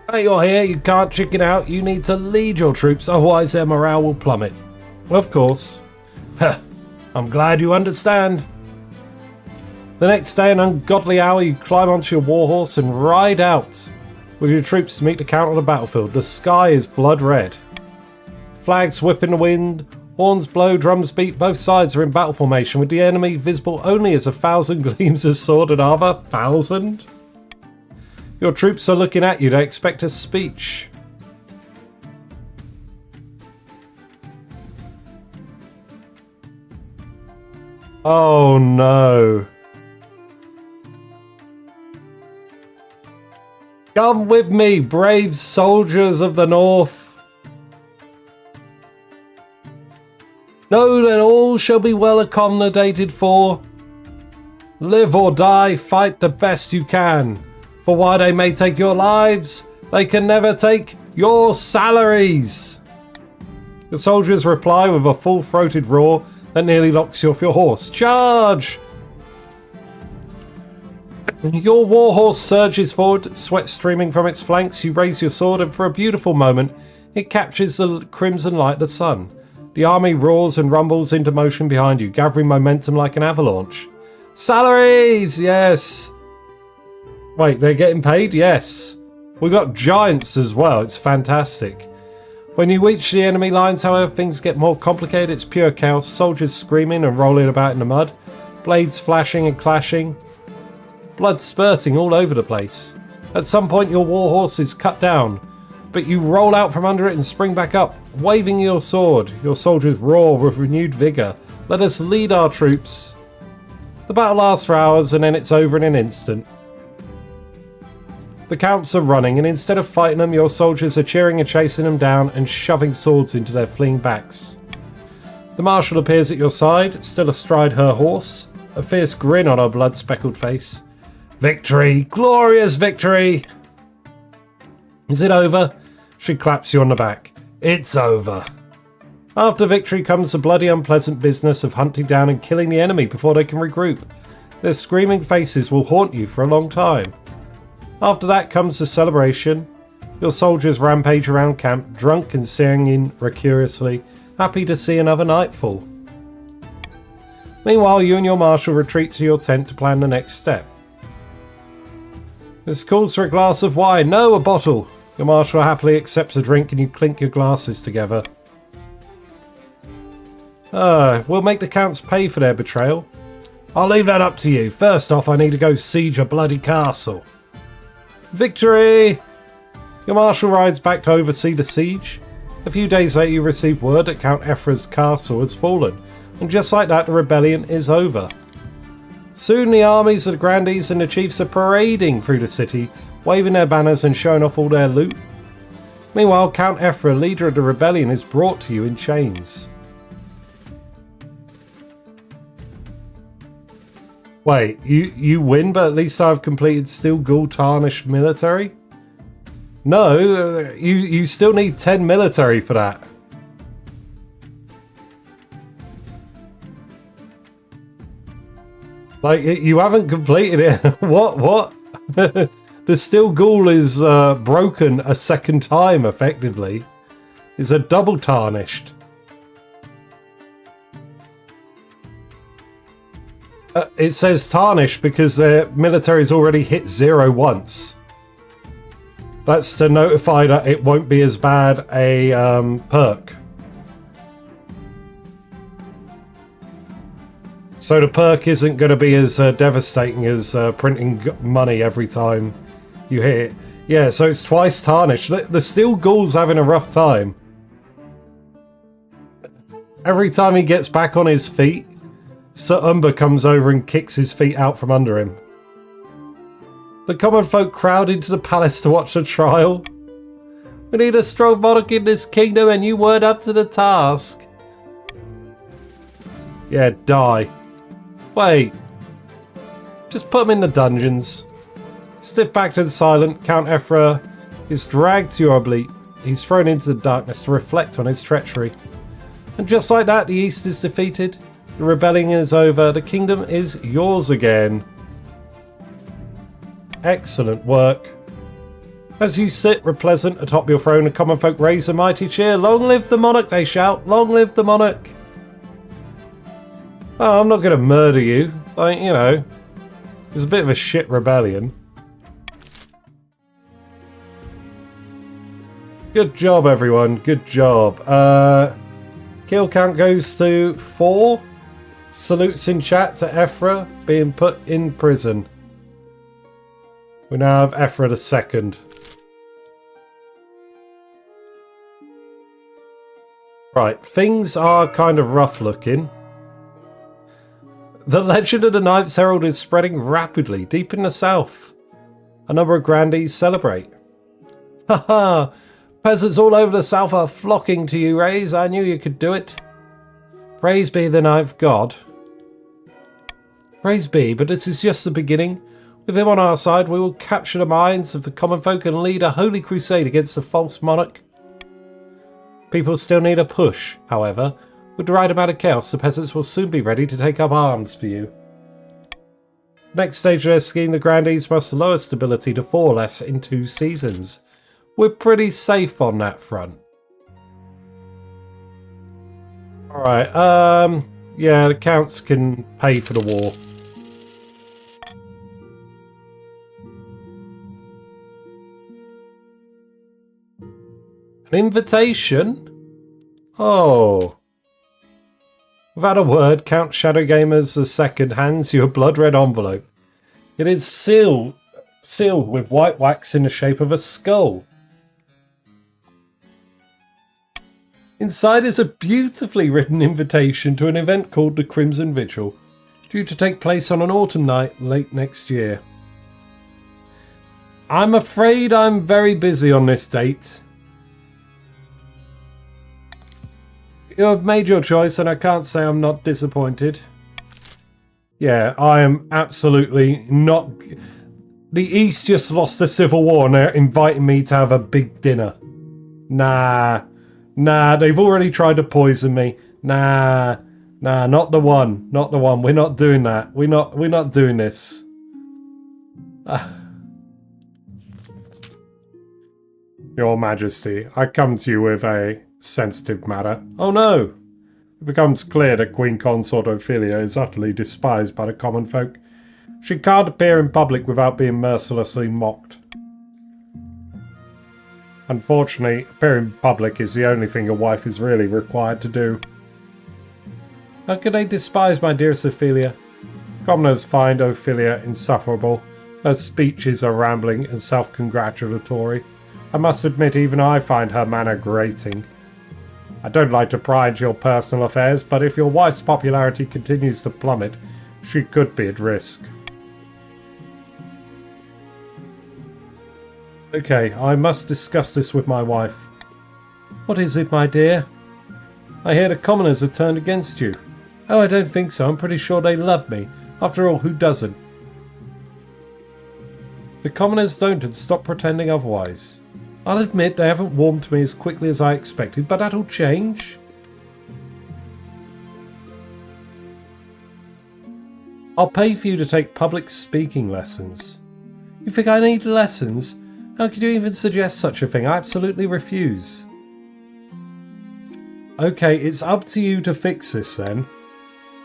Now you're here, you can't chicken out. You need to lead your troops, otherwise their morale will plummet. Of course. I'm glad you understand. The next day, an ungodly hour, you climb onto your warhorse and ride out with your troops to meet the count on the battlefield. The sky is blood red. Flags whip in the wind, horns blow, drums beat. Both sides are in battle formation, with the enemy visible only as 1,000 gleams of sword and armor. 1,000? Your troops are looking at you. They expect a speech. Oh no. Come with me, brave soldiers of the North. Know that all shall be well accommodated for. Live or die, fight the best you can. For while they may take your lives, they can never take your salaries. The soldiers reply with a full-throated roar that nearly knocks you off your horse. Charge! Your warhorse surges forward, sweat streaming from its flanks. You raise your sword, and for a beautiful moment, it captures the crimson light of the sun. The army roars and rumbles into motion behind you, gathering momentum like an avalanche. Salaries! Yes! Wait, they're getting paid? Yes. We got giants as well. It's fantastic. When you reach the enemy lines, however, things get more complicated. It's pure chaos. Soldiers screaming and rolling about in the mud. Blades flashing and clashing. Blood spurting all over the place. At some point, your warhorse is cut down, but you roll out from under it and spring back up, waving your sword. Your soldiers roar with renewed vigour. Let us lead our troops. The battle lasts for hours, and then it's over in an instant. The counts are running, and instead of fighting them, your soldiers are cheering and chasing them down and shoving swords into their fleeing backs. The marshal appears at your side, still astride her horse, a fierce grin on her blood-speckled face. Victory! Glorious victory! Is it over? She claps you on the back. It's over. After victory comes the bloody unpleasant business of hunting down and killing the enemy before they can regroup. Their screaming faces will haunt you for a long time. After that comes the celebration. Your soldiers rampage around camp, drunk and singing raucously, happy to see another nightfall. Meanwhile, you and your marshal retreat to your tent to plan the next step. This calls for a glass of wine. No, a bottle. Your marshal happily accepts a drink and you clink your glasses together. We'll make the counts pay for their betrayal. I'll leave that up to you. First off, I need to go siege a bloody castle. Victory! Your marshal rides back to oversee the siege. A few days later, you receive word that Count Ephra's castle has fallen, and just like that, the rebellion is over. Soon the armies of the grandees and the chiefs are parading through the city, waving their banners and showing off all their loot. Meanwhile, Count Ephra, leader of the rebellion, is brought to you in chains. Wait, you win, but at least I've completed Steel Ghoul Tarnished Military? No, you still need 10 military for that. Like, you haven't completed it. What? The Steel Ghoul is broken a second time, effectively. It's a double tarnished. It says tarnished because their military's already hit 0 once. That's to notify that it won't be as bad a perk. So the perk isn't going to be as devastating as printing money every time you hit it. Yeah, so it's twice tarnished. The Steel Ghoul's having a rough time. Every time he gets back on his feet, Sir Umber comes over and kicks his feet out from under him. The common folk crowd into the palace to watch the trial. We need a strong monarch in this kingdom and you weren't up to the task. Yeah, die. Wait. Just put him in the dungeons. Step back to the silent. Count Ephra is dragged to your oblique. He's thrown into the darkness to reflect on his treachery. And just like that, the East is defeated. The rebellion is over. The kingdom is yours again. Excellent work. As you sit repleasant atop your throne, the common folk raise a mighty cheer. Long live the monarch, they shout. Long live the monarch. Oh, I'm not going to murder you. Like, you know, it's a bit of a shit rebellion. Good job, everyone. Good job. Kill count goes to 4. Salutes in chat to Ephra being put in prison. We now have Ephra the second. Right, things are kind of rough looking. The legend of the Ninth Herald is spreading rapidly deep in the south. A number of grandees celebrate. Haha! Peasants all over the south are flocking to you, Rays. I knew you could do it. Praise be the Ninth God. Praise be, but this is just the beginning. With him on our side, we will capture the minds of the common folk and lead a holy crusade against the false monarch. People still need a push, however. With the right amount of chaos, the peasants will soon be ready to take up arms for you. Next stage of their scheme, the grandees must lower stability to 4 or less in 2 seasons. We're pretty safe on that front. Alright, yeah, the counts can pay for the war. An invitation? Oh. Without a word, Count Shadowgamers II hands you a blood-red envelope. It is sealed with white wax in the shape of a skull. Inside is a beautifully written invitation to an event called the Crimson Vigil, due to take place on an autumn night late next year. I'm afraid I'm very busy on this date. You have made your choice and I can't say I'm not disappointed. Yeah, I am absolutely not... The East just lost a civil war and they're inviting me to have a big dinner. Nah, they've already tried to poison me. Nah, not the one. Not the one. We're not doing that. We're not doing this. Your Majesty, I come to you with a sensitive matter. Oh no! It becomes clear that Queen Consort Ophelia is utterly despised by the common folk. She can't appear in public without being mercilessly mocked. Unfortunately, appearing in public is the only thing a wife is really required to do. How can they despise my dearest Ophelia? Commoners find Ophelia insufferable. Her speeches are rambling and self-congratulatory. I must admit, even I find her manner grating. I don't like to pry into your personal affairs, but if your wife's popularity continues to plummet, she could be at risk. Okay, I must discuss this with my wife. What is it, my dear? I hear the commoners have turned against you. Oh, I don't think so. I'm pretty sure they love me. After all, who doesn't? The commoners don't, and stop pretending otherwise. I'll admit they haven't warmed to me as quickly as I expected, but that'll change. I'll pay for you to take public speaking lessons. You think I need lessons? How could you even suggest such a thing? I absolutely refuse. Okay, it's up to you to fix this then.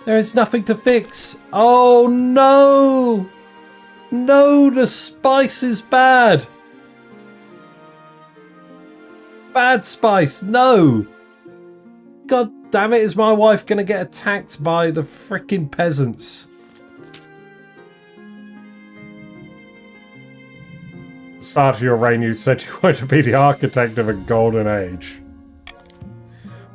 There is nothing to fix. Oh no! No, the spice is bad. Bad spice, no! God damn it, is my wife gonna get attacked by the frickin' peasants? At the start of your reign, you said you were to be the architect of a golden age.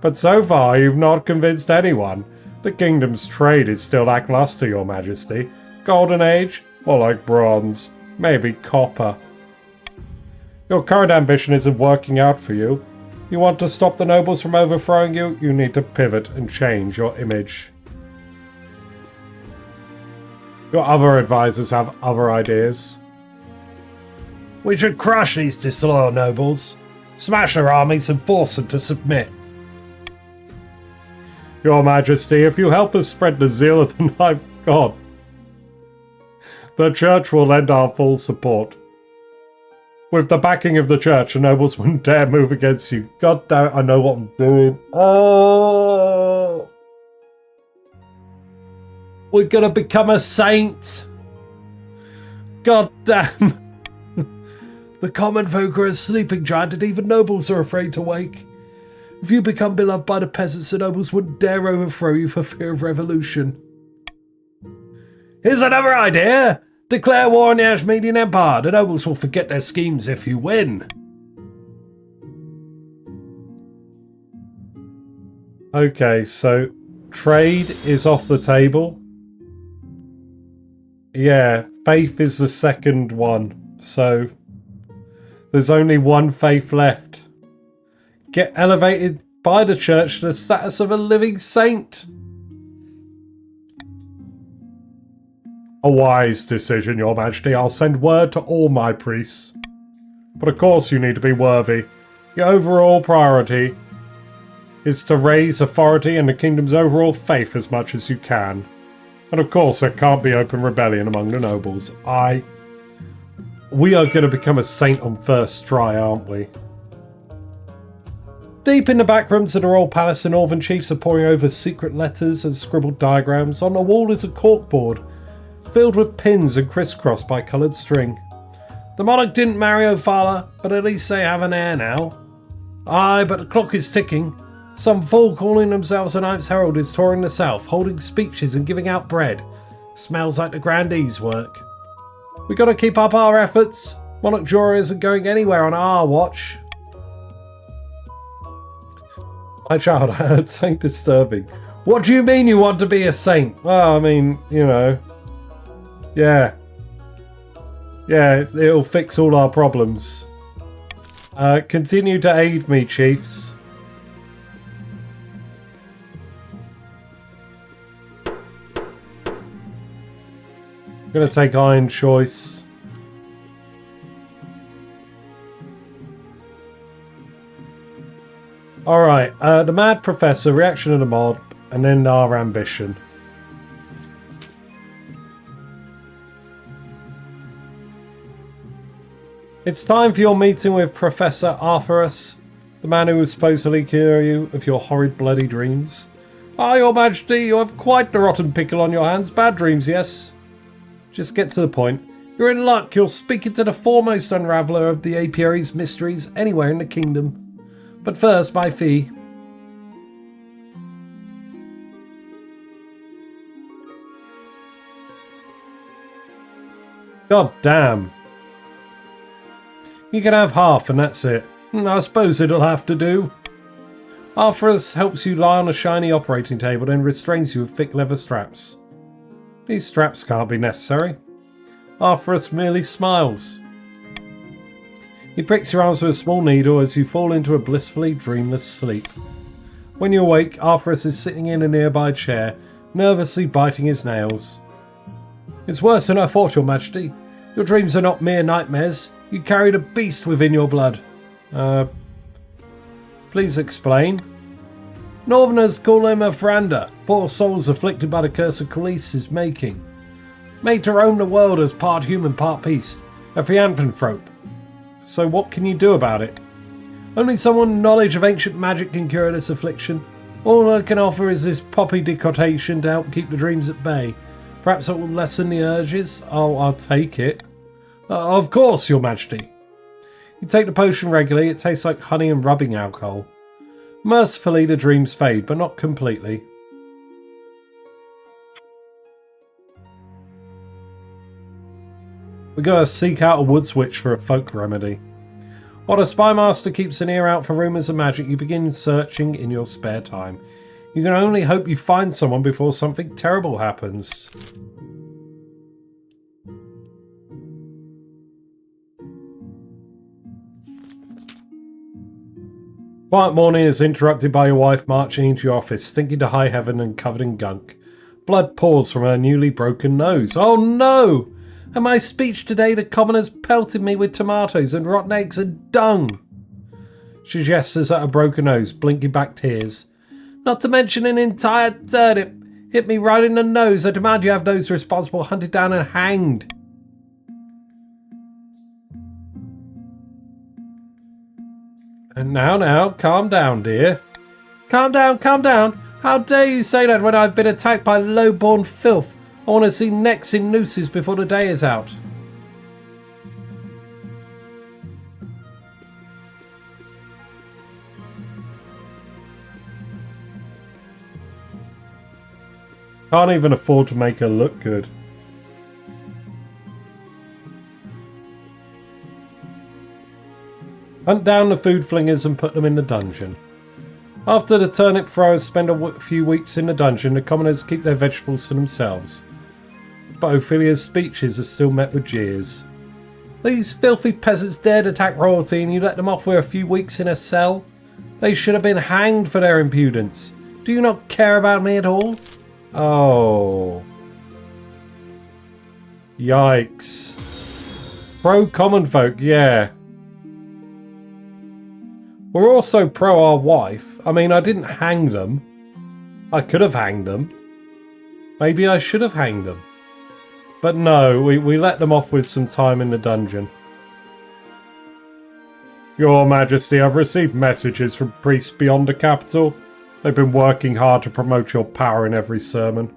But so far, you've not convinced anyone. The kingdom's trade is still lackluster, your majesty. Golden age? More like bronze. Maybe copper. Your current ambition isn't working out for you. You want to stop the nobles from overthrowing you? You need to pivot and change your image. Your other advisors have other ideas. We should crush these disloyal nobles, smash their armies and force them to submit. Your Majesty, if you help us spread the zeal of the Night God, the Church will lend our full support. With the backing of the Church, the nobles wouldn't dare move against you. God damn it, I know what I'm doing. Oh! We're gonna become a saint! God damn! The common folk are a sleeping giant and even nobles are afraid to wake. If you become beloved by the peasants, the nobles wouldn't dare overthrow you for fear of revolution. Here's another idea! Declare war on the Ashmedian Empire. The nobles will forget their schemes if you win. Okay, so trade is off the table. Yeah, faith is the second one. So there's only one faith left. Get elevated by the church to the status of a living saint. A wise decision, Your Majesty. I'll send word to all my priests. But of course you need to be worthy. Your overall priority is to raise authority and the kingdom's overall faith as much as you can. And of course there can't be open rebellion among the nobles. We are going to become a saint on first try, aren't we? Deep in the back rooms of the royal palace, the northern chiefs are poring over secret letters and scribbled diagrams. On the wall is a corkboard filled with pins and crisscrossed by coloured string. The monarch didn't marry Ophala, but at least they have an heir now. Aye, but the clock is ticking. Some fool calling themselves a Knight's Herald is touring the south, holding speeches and giving out bread. Smells like the grandee's work. We gotta keep up our efforts. Monarch Jora isn't going anywhere on our watch. My child, I heard something disturbing. What do you mean you want to be a saint? Well, I mean, you know. Yeah. Yeah, it'll fix all our problems. Continue to aid me, chiefs. I'm gonna take Iron Choice. Alright, the Mad Professor, Reaction of the Mob, and then our ambition. It's time for your meeting with Professor Arthurus, the man who will supposedly cure you of your horrid bloody dreams. Ah, Your Majesty, you have quite the rotten pickle on your hands. Bad dreams, yes? Just get to the point. You're in luck. You're speaking to the foremost unraveller of the apiary's mysteries anywhere in the kingdom. But first, my fee. God damn. You can have half and that's it. I suppose it'll have to do. Arthurus helps you lie on a shiny operating table and restrains you with thick leather straps. These straps can't be necessary. Arthurus merely smiles. He pricks your arms with a small needle as you fall into a blissfully dreamless sleep. When you awake, Arthurus is sitting in a nearby chair, nervously biting his nails. It's worse than I thought, Your Majesty. Your dreams are not mere nightmares. You carried a beast within your blood. Please explain. Northerners call him a Franda, poor souls afflicted by the curse of Khaleesi's making. Made to roam the world as part human, part beast, a philanthrope. So what can you do about it? Only someone with knowledge of ancient magic can cure this affliction. All I can offer is this poppy decoction to help keep the dreams at bay. Perhaps it will lessen the urges. Oh, I'll take it. Of course, Your Majesty. You take the potion regularly. It tastes like honey and rubbing alcohol. Mercifully, the dreams fade, but not completely. We're going to seek out a wood switch for a folk remedy. While the Spymaster keeps an ear out for rumours of magic, you begin searching in your spare time. You can only hope you find someone before something terrible happens. Quiet morning is interrupted by your wife marching into your office, stinking to high heaven and covered in gunk. Blood pours from her newly broken nose. Oh no! At my speech today, the commoners pelted me with tomatoes and rotten eggs and dung. She gestures at her broken nose, blinking back tears. Not to mention an entire turnip. Hit me right in the nose. I demand you have those responsible hunted down and hanged. And now, calm down, dear. Calm down, calm down. How dare you say that when I've been attacked by low-born filth? I want to see necks in nooses before the day is out. Can't even afford to make her look good. Hunt down the food flingers and put them in the dungeon. After the turnip throwers spend a few weeks in the dungeon, the commoners keep their vegetables to themselves. But Ophelia's speeches are still met with jeers. These filthy peasants dared attack royalty and you let them off with a few weeks in a cell? They should have been hanged for their impudence. Do you not care about me at all? Oh. Yikes. Pro common folk, yeah. We're also pro our wife. I mean, I didn't hang them. I could have hanged them. Maybe I should have hanged them. But no, we let them off with some time in the dungeon. Your Majesty, I've received messages from priests beyond the capital. They've been working hard to promote your power in every sermon.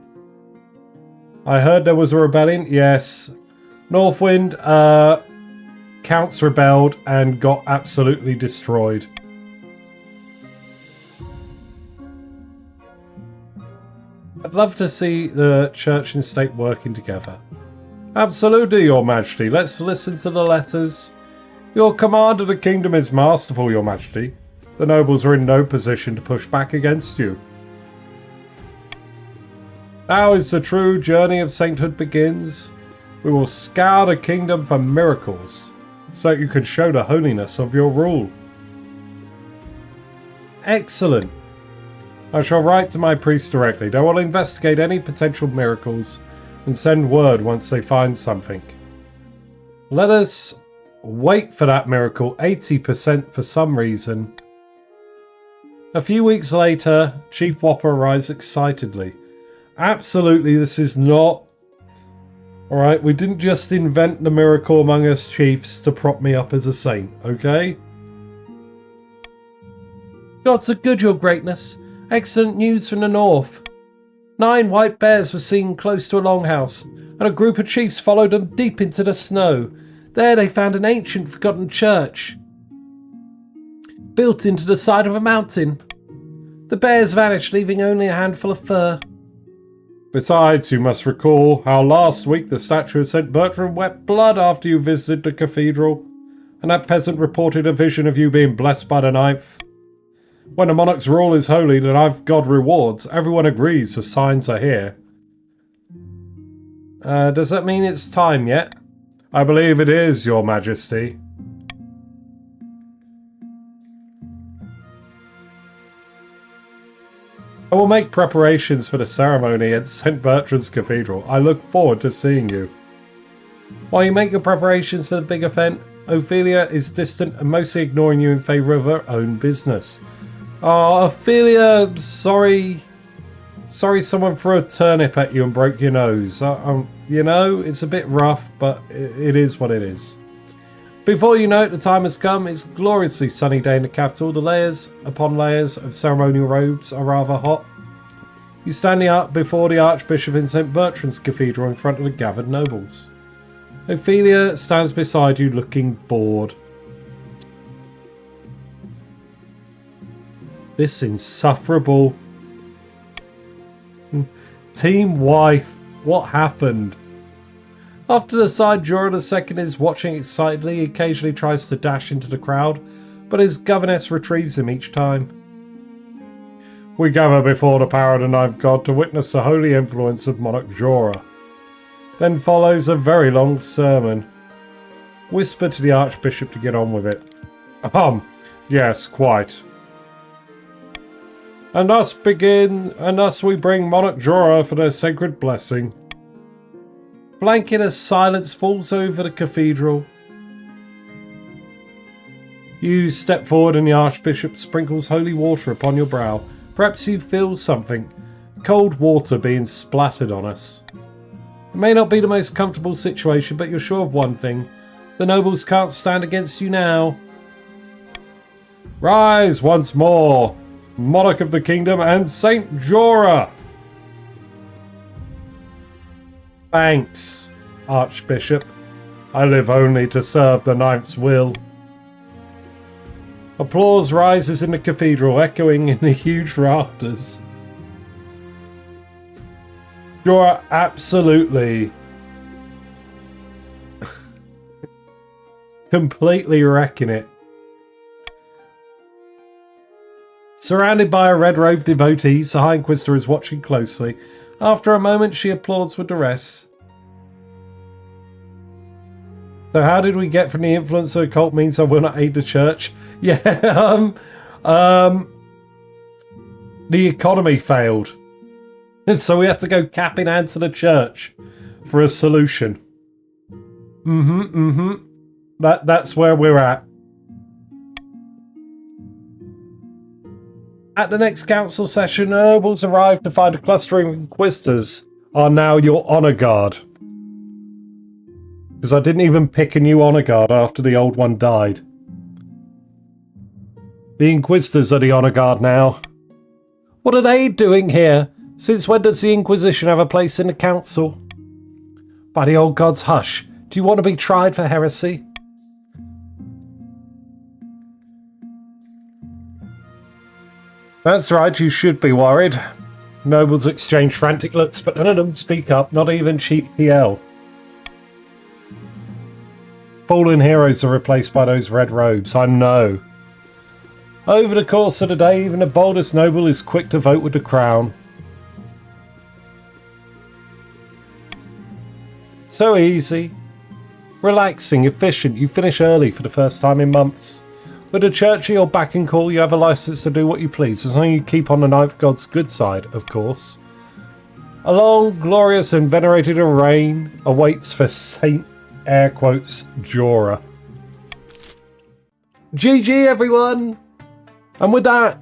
I heard there was a rebellion. Yes. Northwind, counts rebelled and got absolutely destroyed. I'd love to see the church and state working together. Absolutely, Your Majesty. Let's listen to the letters. Your command of the kingdom is masterful, Your Majesty. The nobles are in no position to push back against you. Now as the true journey of sainthood begins, we will scour the kingdom for miracles, so that you can show the holiness of your rule. Excellent. I shall write to my priests directly. They will investigate any potential miracles and send word once they find something. Let us wait for that miracle, 80% for some reason. A few weeks later, Chief Whopper arrives excitedly. Absolutely, this is not... Alright, we didn't just invent the miracle among us chiefs to prop me up as a saint, okay? Gods are good, Your Greatness. Excellent news from the north. 9 white bears were seen close to a longhouse, and a group of chiefs followed them deep into the snow. There they found an ancient forgotten church, built into the side of a mountain. The bears vanished, leaving only a handful of fur. Besides, you must recall how last week the statue of St. Bertrand wept blood after you visited the cathedral, and that peasant reported a vision of you being blessed by the knife. When a monarch's rule is holy, the knife God rewards. Everyone agrees the signs are here. Does that mean it's time yet? I believe it is, Your Majesty. I will make preparations for the ceremony at St. Bertrand's Cathedral. I look forward to seeing you. While you make your preparations for the big event, Ophelia is distant and mostly ignoring you in favour of her own business. Oh, Ophelia, sorry someone threw a turnip at you and broke your nose. You know, it's a bit rough, but it is what it is. Before you know it, the time has come. It's a gloriously sunny day in the capital. The layers upon layers of ceremonial robes are rather hot. You standing up before the Archbishop in St. Bertrand's Cathedral in front of the gathered nobles. Ophelia stands beside you looking bored. This insufferable team wife. What happened? Off to the side, Jora II is watching excitedly. He occasionally tries to dash into the crowd, but his governess retrieves him each time. We gather before the power of the Ninth God to witness the holy influence of Monarch Jora. Then follows a very long sermon. Whisper to the Archbishop to get on with it. Yes, quite. And thus we bring Monarch Jora for their sacred blessing. Blanket of silence falls over the cathedral. You step forward and the Archbishop sprinkles holy water upon your brow. Perhaps you feel something. Cold water being splattered on us. It may not be the most comfortable situation, but you're sure of one thing. The nobles can't stand against you now. Rise once more, Monarch of the Kingdom and Saint Jora! Thanks, Archbishop. I live only to serve the Ninth's will. Applause rises in the cathedral, echoing in the huge rafters. Jora absolutely completely wrecking it. Surrounded by a red-robed devotees, the High Inquisitor is watching closely. After a moment, she applauds with the rest. So how did we get from the influence of the cult means I will not aid the church? Yeah, the economy failed. So we had to go cap in hand to the church for a solution. That's where we're at. At the next council session, nobles arrive to find a cluster of inquisitors are now your honour guard. Because I didn't even pick a new honour guard after the old one died. The inquisitors are the honour guard now. What are they doing here? Since when does the Inquisition have a place in the council? By the old gods, hush. Do you want to be tried for heresy? That's right, you should be worried. Nobles exchange frantic looks, but none of them speak up, not even Cheap PL. Fallen heroes are replaced by those red robes, I know. Over the course of the day, even the boldest noble is quick to vote with the crown. So easy. Relaxing, efficient, you finish early for the first time in months. With the church at your back and call, you have a license to do what you please, as long as you keep on the Ninth God's good side, of course. A long, glorious and venerated reign awaits for Saint, air quotes, Jora. GG everyone! And with that,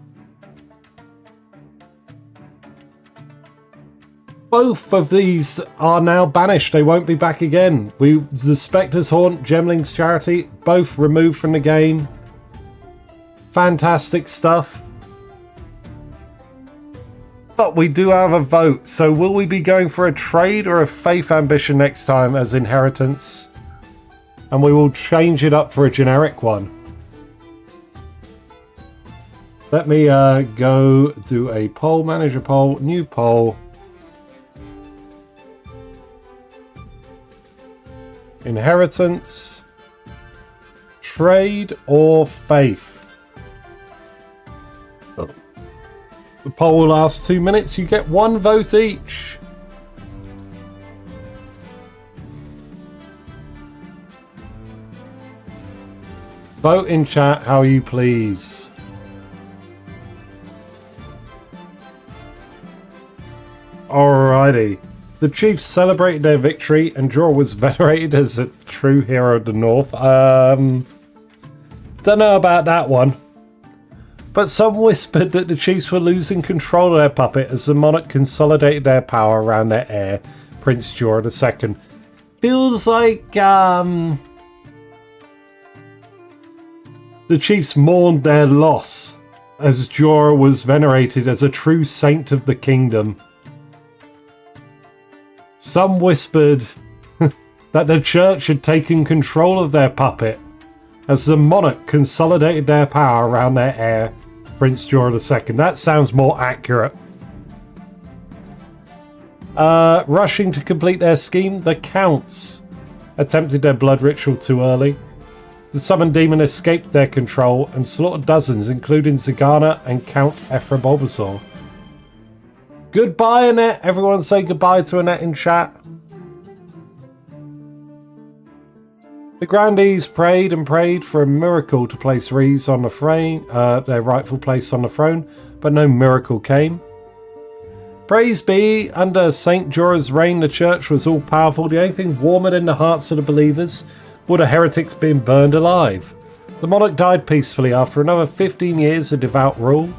both of these are now banished. They won't be back again. The Spectre's Haunt, Gemling's Charity, both removed from the game. Fantastic stuff. But we do have a vote. So will we be going for a trade or a faith ambition next time as inheritance? And we will change it up for a generic one. Let me go do a poll, manager poll, new poll. Inheritance, trade or faith? The poll will last 2 minutes. You get 1 vote each. Vote in chat how you please. Alrighty. The chiefs celebrated their victory and Jora was venerated as a true hero of the North. Don't know about that one. But some whispered that the chiefs were losing control of their puppet as the monarch consolidated their power around their heir, Prince Jora II. Feels like, The chiefs mourned their loss, as Jora was venerated as a true saint of the kingdom. Some whispered that the church had taken control of their puppet, as the monarch consolidated their power around their heir, Prince Jora II. That sounds more accurate. Rushing to complete their scheme, the counts attempted their blood ritual too early. The summoned demon escaped their control and slaughtered dozens, including Zagana and Count Ephra Bulbasaur. Goodbye, Annette. Everyone say goodbye to Annette in chat. The Grandees prayed and prayed for a miracle to place Rees on the throne, their rightful place on the throne, but no miracle came. Praise be, under Saint Jora's reign, the church was all powerful. The only thing warmer than the hearts of the believers were the heretics being burned alive. The monarch died peacefully after another 15 years of devout rule.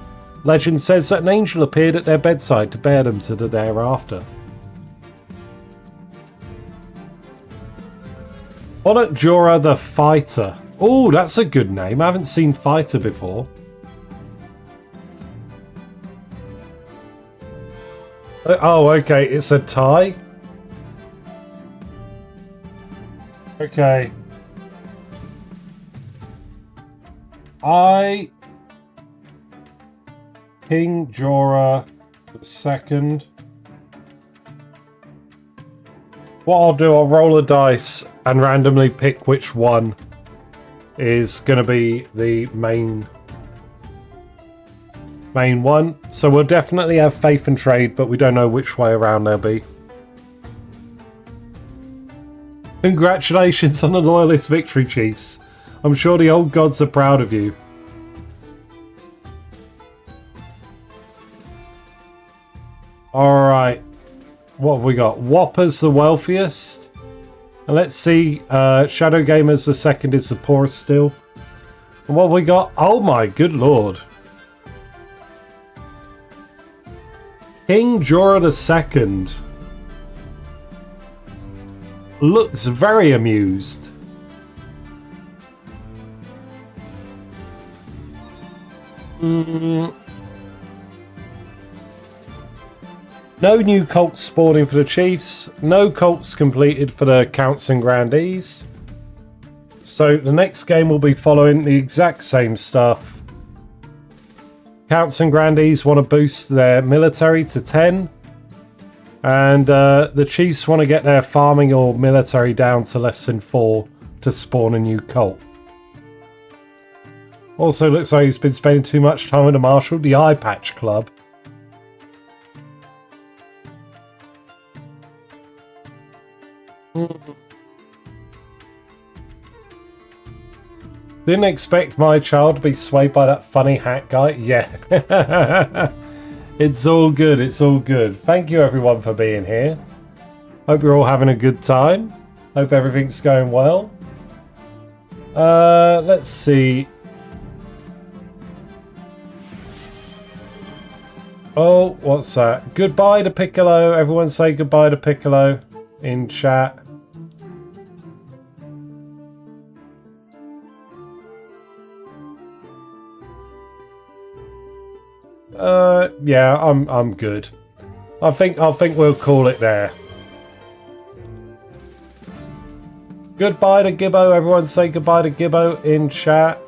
Legend says that an angel appeared at their bedside to bear them to the thereafter. Monarch Jora the Fighter. Oh, that's a good name. I haven't seen Fighter before. Oh, okay. It's a tie. Okay. King Jora II. What I'll do, I'll roll a dice and randomly pick which one is going to be the main one. So we'll definitely have faith and trade, but we don't know which way around they'll be. Congratulations on the loyalist victory, chiefs. I'm sure the old gods are proud of you. Alright. What have we got? Whopper's the wealthiest. And let's see. Shadow Gamers the second is the poorest still. And what have we got? Oh my good lord. King Jora II looks very amused. No new cults spawning for the chiefs. No cults completed for the counts and grandees. So the next game will be following the exact same stuff. Counts and grandees want to boost their military to 10. And the chiefs want to get their farming or military down to less than 4 to spawn a new cult. Also looks like he's been spending too much time with the Marshal, the Eye Patch Club. Didn't expect my child to be swayed by that funny hat guy. Yeah. It's all good. It's all good. Thank you everyone for being here. Hope you're all having a good time. Hope everything's going well. Let's see. Oh, what's that? Goodbye to Piccolo. Everyone say goodbye to Piccolo in chat. Yeah, I'm good. I think we'll call it there. Goodbye to Gibbo. Everyone say goodbye to Gibbo in chat.